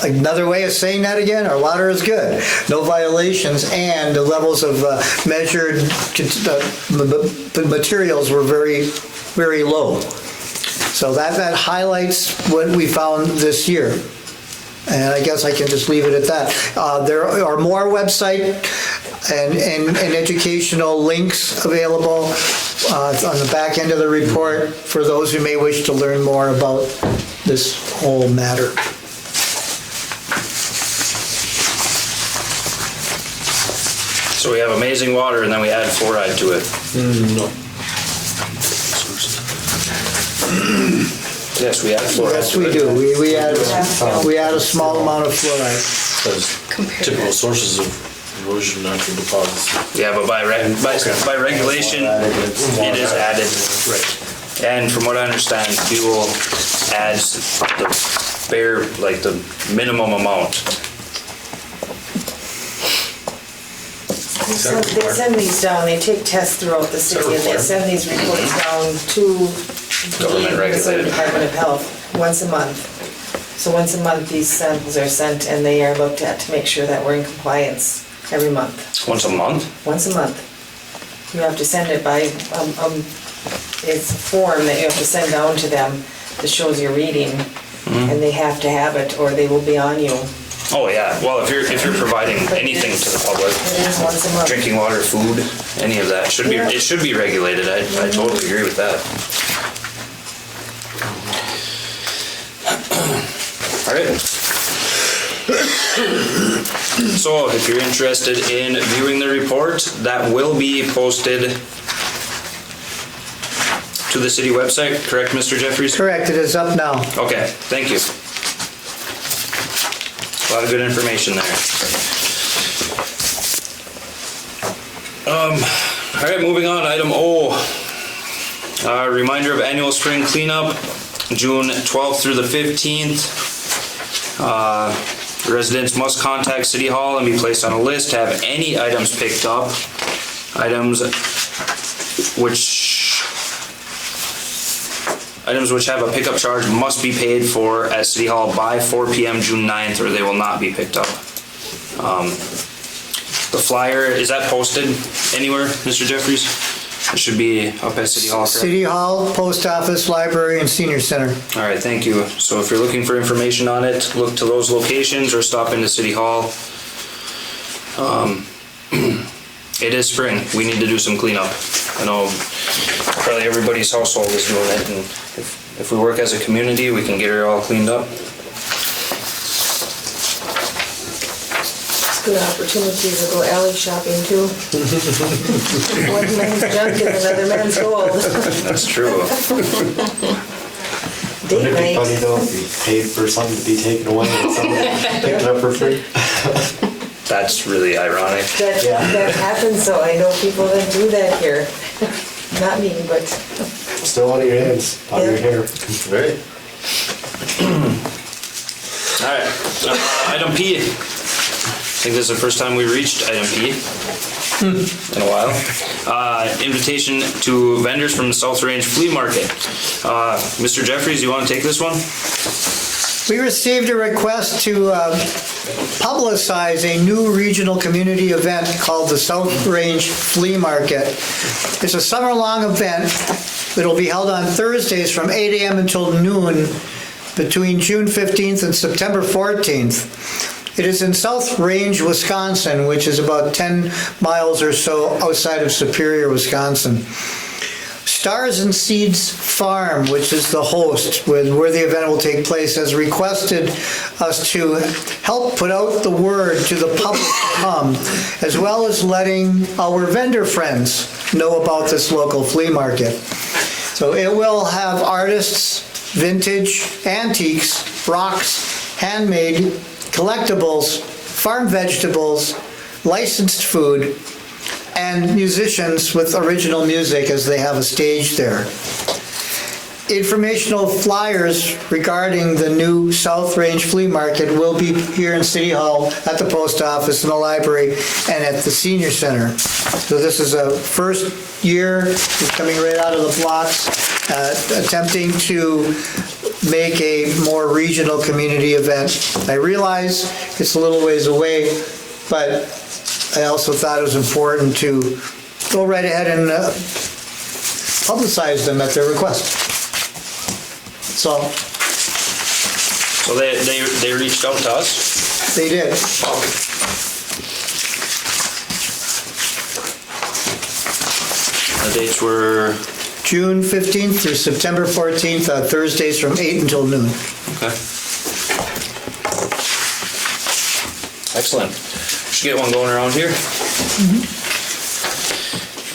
Another way of saying that again, our water is good, no violations, and the levels of measured materials were very, very low. So that highlights what we found this year. And I guess I can just leave it at that. There are more website and educational links available on the back end of the report for those who may wish to learn more about this whole matter. So we have amazing water and then we add fluoride to it. No. Yes, we add fluoride. Yes, we do. We add a small amount of fluoride. Because typical sources of erosion, natural deposits. Yeah, but by regulation, it is added. Right. And from what I understand, Buhl adds the bare, like the minimum amount. They send these down, they take tests throughout the city, and they send these reports down to Government the Minnesota regulated. Department of Health once a month. So once a month, these samples are sent and they are looked at to make sure that we're in compliance every month. Once a month? Once a month. You have to send it by, it's a form that you have to send down to them that shows your reading, and they have to have it or they will be on you. Oh, yeah. Well, if you're providing anything to the public, It is once a month. drinking water, food, any of that, it should be regulated. I totally agree with that. All right. So if you're interested in viewing the report, that will be posted to the city website, correct, Mr. Jeffries? Correct, it is up now. Okay, thank you. A lot of good information there. All right, moving on, item O. Reminder of annual spring cleanup, June 12th through the 15th. Residents must contact City Hall and be placed on a list to have any items picked up. Items which have a pickup charge must be paid for at City Hall by 4 p.m. June 9th, or they will not be picked up. The flyer, is that posted anywhere, Mr. Jeffries? It should be up at City Hall, correct? City Hall, Post Office, Library, and Senior Center. All right, thank you. So if you're looking for information on it, look to those locations or stop into City Hall. It is spring. We need to do some cleanup. I know probably everybody's household is doing it, and if we work as a community, we can get it all cleaned up. It's a good opportunity to go alley shopping too. One man's junk is another man's gold. That's true. Date Wouldn't it be night. funny though if you paid for something to be taken away and someone picked it up for free? That's really ironic. That happens, so I know people that do that here. Not me, but Still out of your hands, out of your hair. Right. All right, item P. I think this is the first time we reached item P in a while. Invitation to vendors from the South Range Flea Market. Mr. Jeffries, you want to take this one? We received a request to publicize a new regional community event called the South Range Flea Market. It's a summer-long event that'll be held on Thursdays from 8 a.m. until noon between June 15th and September 14th. It is in South Range, Wisconsin, which is about 10 miles or so outside of Superior, Wisconsin. Stars and Seeds Farm, which is the host where the event will take place, has requested us to help put out the word to the public to come, as well as letting our vendor friends know about this local flea market. So it will have artists, vintage, antiques, rocks, handmade, collectibles, farm vegetables, licensed food, and musicians with original music as they have a stage there. Informational flyers regarding the new South Range Flea Market will be here in City Hall, at the post office, in the library, and at the Senior Center. So this is a first year, it's coming right out of the blocks, attempting to make a more regional community event. I realize it's a little ways away, but I also thought it was important to go right ahead and publicize them at their request. So they reached out to us? they did. The dates were? June 15th through September 14th, Thursdays from 8 until noon. Okay. Excellent. Should get one going around here.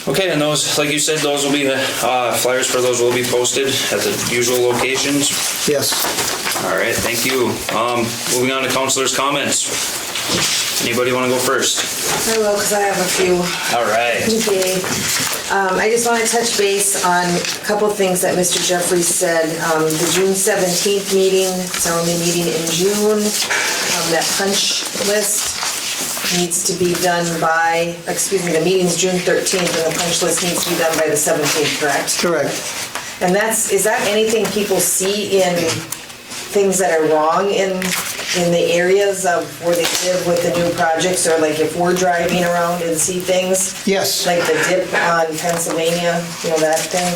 Okay, and those, like you said, those will be, flyers for those will be posted at the usual locations. Yes. All right, thank you. Moving on to councilors' comments. Anybody want to go first? I will, because I have a few. All right. Okay. I just want to touch base on a couple of things that Mr. Jeffries said. The June 17th meeting, it's our only meeting in June. That punch list needs to be done by, the meeting's June 13th, and the punch list needs to be done by the 17th, correct? Correct. And is that anything people see in things that are wrong in the areas of where they live with the new projects, or like if we're driving around and see things? Yes. Like the dip on Pennsylvania, that thing?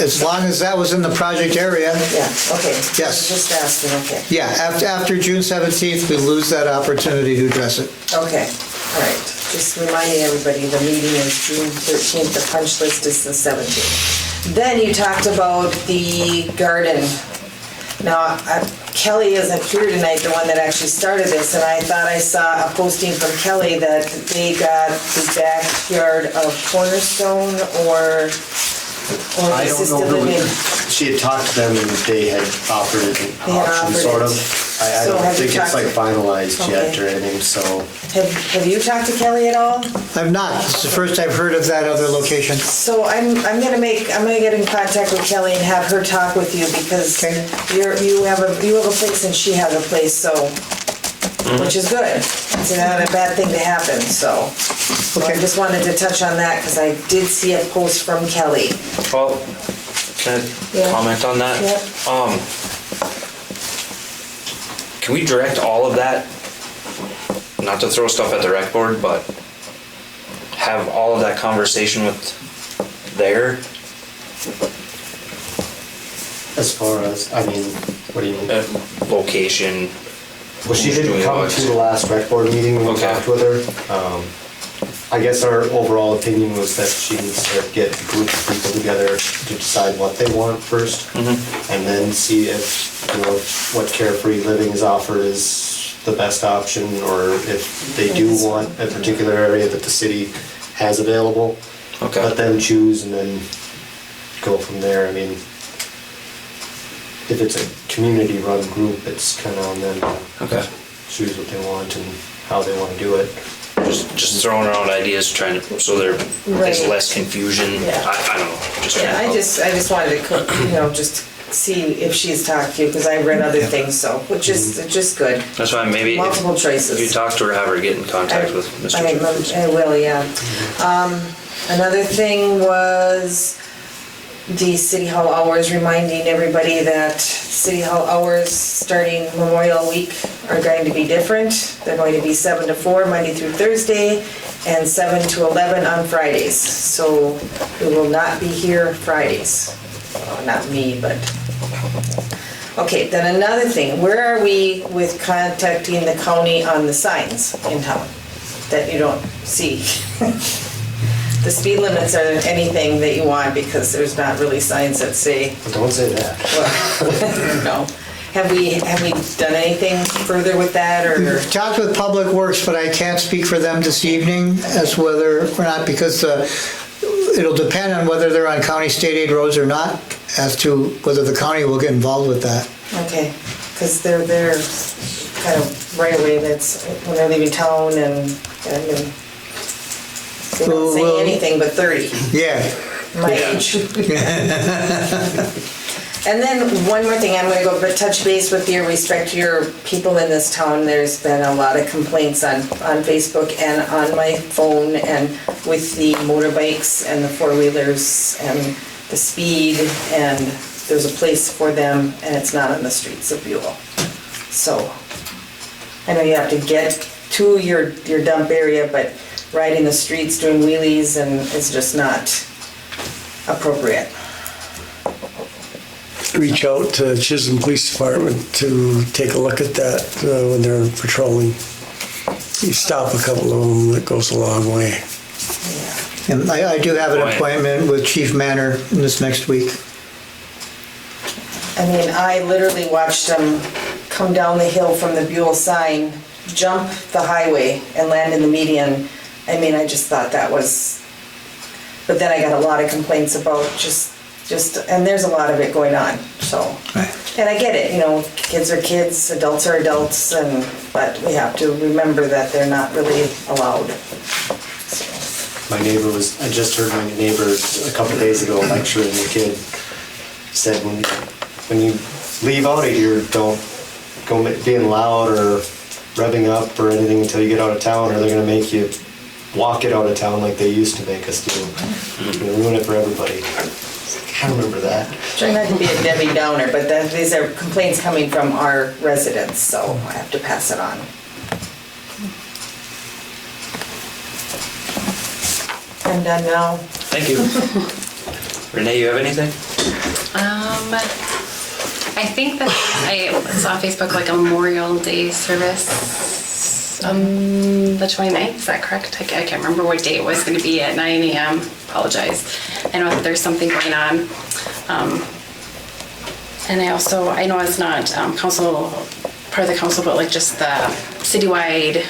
As long as that was in the project area. Yeah, okay. Yes. Just asking, okay. Yeah, after June 17th, we lose that opportunity to address it. Okay, all right. Just reminding everybody, the meeting is June 13th, the punch list is the 17th. Then you talked about the garden. Now, Kelly isn't here tonight, the one that actually started this, and I thought I saw a posting from Kelly that they got the backyard of Cornerstone or I don't know assisted living. She had talked to them and they had offered it an They had option, offered sort it. of. I So don't have you think it's talked like to- finalized yet Okay. or anything, so. Have you talked to Kelly at all? I'm not. It's the first I've heard of that other location. So I'm gonna get in contact with Kelly and have her talk with you, because Okay. you have a place and she has a place, so, which is good. It's not a bad thing to happen, so. I Okay. just wanted to touch on that, because I did see a post from Kelly. Well, can I Yeah. comment on that? Yep. Can we direct all of that, not to throw stuff at the rec board, but have all of that conversation with there? As far as, what do you mean? Location. Well, she who's didn't doing come what? to the last rec board meeting when we Okay. talked with her. I guess our overall opinion was that she needs to get a group of people together to decide what they want first, and then see if, what Carefree Living is offered is the best option, or if they do want a particular area that the city has available. Okay. Let them choose and then go from there. If it's a community-run group, it's kind of on them to Okay. choose what they want, and how they want to do it. Just throwing around ideas, trying to, so there's Right. less confusion. Yeah. I don't know, just trying Yeah, to I help. just wanted to, just see if she's talked to you, because I read other things, so, which is just good. That's why maybe if Multiple choices. you talk to her, have her get in contact with Mr. Jeffries. I will, yeah. Another thing was the City Hall hours, reminding everybody that City Hall hours starting Memorial Week are going to be different. They're going to be 7 to 4, Monday through Thursday, and 7 to 11 on Fridays. So we will not be here Fridays. Well, not me, but... Okay, then another thing, where are we with contacting the county on the signs in town that you don't see? The speed limits are anything that you want, because there's not really signs that say, Don't say that. well, no. Have we done anything further with that, or? Talked with Public Works, but I can't speak for them this evening as whether or not, because it'll depend on whether they're on county state aid roads or not, as to whether the county will get involved with that. Okay, because they're kind of right away, that's when they're leaving town, and they don't say anything but 30, Yeah. my age. And then one more thing, I'm gonna go but touch base with your respect to your people in this town. There's been a lot of complaints on Facebook and on my phone, and with the motorbikes and the four-wheelers and the speed, and there's a place for them, and it's not on the streets of Buhl. So, I know you have to get to your dump area, but riding the streets, doing wheelies, and it's just not appropriate. Reach out to Chisholm Police Department to take a look at that when they're patrolling. You stop a couple of them, that goes a long way. And I do have an appointment with Chief Manor this next week. I mean, I literally watched them come down the hill from the Buhl sign, jump the highway, and land in the median. I mean, I just thought that was, but then I got a lot of complaints about just, and there's a lot of it going on, so. Right. And I get it, kids are kids, adults are adults, but we have to remember that they're not really allowed. My neighbor I just heard my neighbor a couple days ago lecturing the kid, said when you leave out of here, don't go being loud or revving up or anything until you get out of town, or they're gonna make you walk it out of town like they used to make us do. It's gonna ruin it for everybody. I remember that. Try not to be a Debbie Downer, but these are complaints coming from our residents, so I have to pass it on. I'm done now. Thank you. Renee, you have anything? I think that I saw on Facebook like a Memorial Day service on the 29th, is that correct? I can't remember what day it was going to be at 9 a.m. Apologize. I know that there's something going on. And I know it's not part of the council, but like just the citywide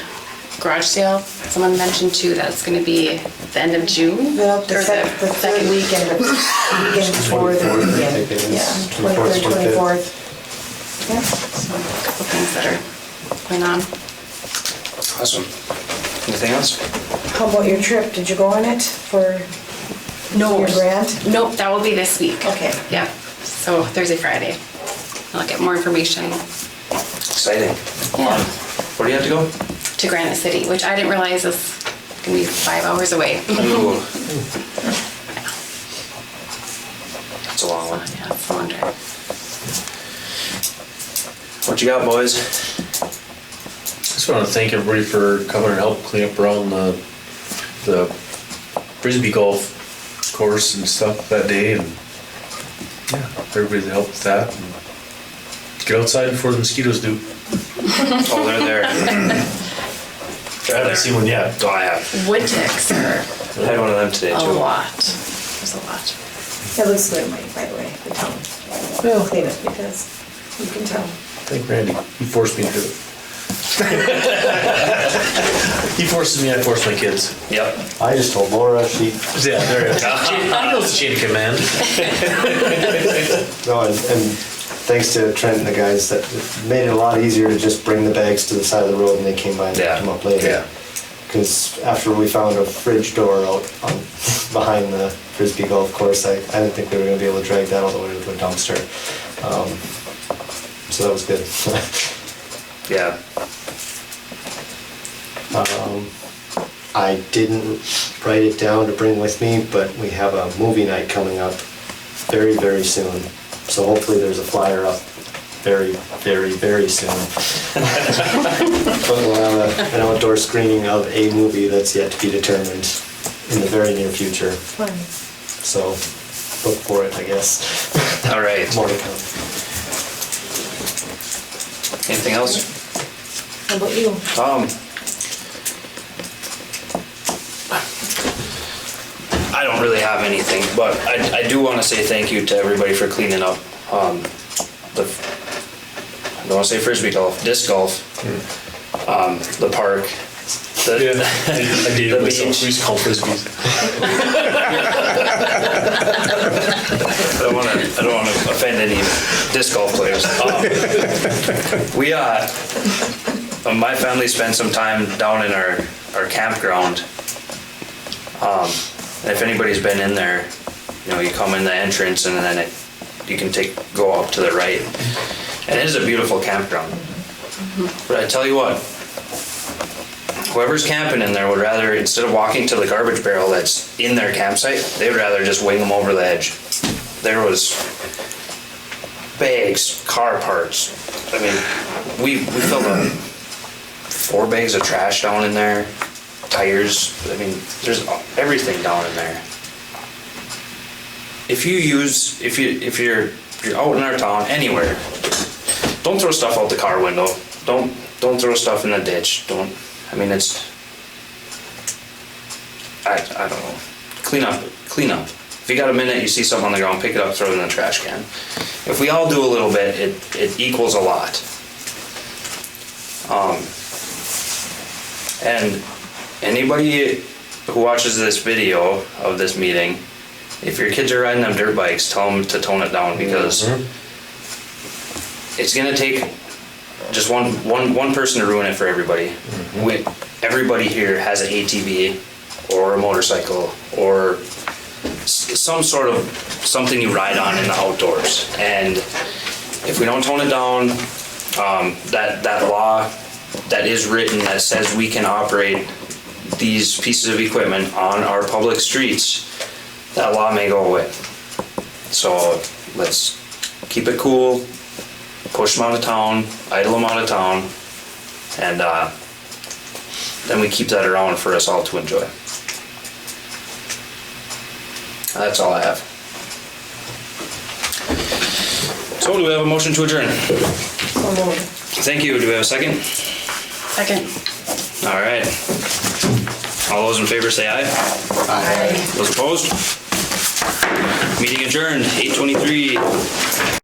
garage sale. Someone mentioned too that it's going to be the end of June. The third weekend before the weekend. Yeah, 23rd, 24th. Yeah. So a couple things that are going on. Awesome. Anything else? How about your trip? Did you go on it for your grant? Nope, that will be this week. Okay. Yeah, so Thursday, Friday. I'll get more information. Exciting. Yeah. Where do you have to go? To Granite City, which I didn't realize is gonna be 5 hours away. Ooh. That's a long one. Yeah, it's a long drive. What you got, boys? Just want to thank everybody for coming and help clean up around the Frisbee golf course and stuff that day, and yeah, everybody that helped with that. And get outside before the mosquitoes do. Oh, they're there. I haven't seen one yet. Oh, I have. Wood ticks are I had one of them today, a too. lot. There's a lot. It looks good, Mike, by the way, the town. We'll clean it because you can tell. Thank Randy. He forced me to do it. He forces me, I force my kids. Yep. I just told Laura, she, Yeah, there you go. He knows the chain of command. no, and thanks to Trent and the guys, that made it a lot easier to just bring the bags to the side of the road and they came by and picked them up later. Yeah. Because after we found a fridge door out behind the Frisbee golf course, I didn't think we were going to be able to drag that all the way to a dumpster. So that was good. Yeah. I didn't write it down to bring with me, but we have a movie night coming up very, very soon. So hopefully there's a flyer up very, very, very soon. But we'll have an outdoor screening of a movie that's yet to be determined in the very near future. So look for it, I guess. All right. More to come. Anything else? How about you? I don't really have anything, but I do want to say thank you to everybody for cleaning up the, I don't want to say frisbee golf, disc golf, the park, I dated myself. beach. We used to call frisbees. I don't want to offend any disc golf players. My family spent some time down in our campground. And if anybody's been in there, you come in the entrance and then you can go up to the right. And it is a beautiful campground. But I tell you what, whoever's camping in there would rather, instead of walking to the garbage barrel that's in their campsite, they'd rather just wing them over the edge. There was bags, car parts. I mean, we filled up 4 bags of trash down in there, tires. I mean, there's everything down in there. If you're out in our town, anywhere, don't throw stuff out the car window. Don't throw stuff in the ditch. I don't know. Clean up. If you got a minute, you see something on the ground, pick it up, throw it in the trash can. If we all do a little bit, it equals a lot. And anybody who watches this video of this meeting, if your kids are riding them dirt bikes, tell them to tone it down, because it's gonna take just one person to ruin it for everybody. Everybody here has an ATV or a motorcycle or some sort of something you ride on in the outdoors. And if we don't tone it down, that law that is written that says we can operate these pieces of equipment on our public streets, that law may go away. So let's keep it cool, push them out of town, idle them out of town, and then we keep that around for us all to enjoy. That's all I have. So do we have a motion to adjourn? Thank you. Do we have a second? Second. All right. All those in favor say aye. Aye. Those opposed? Meeting adjourned, 8:23.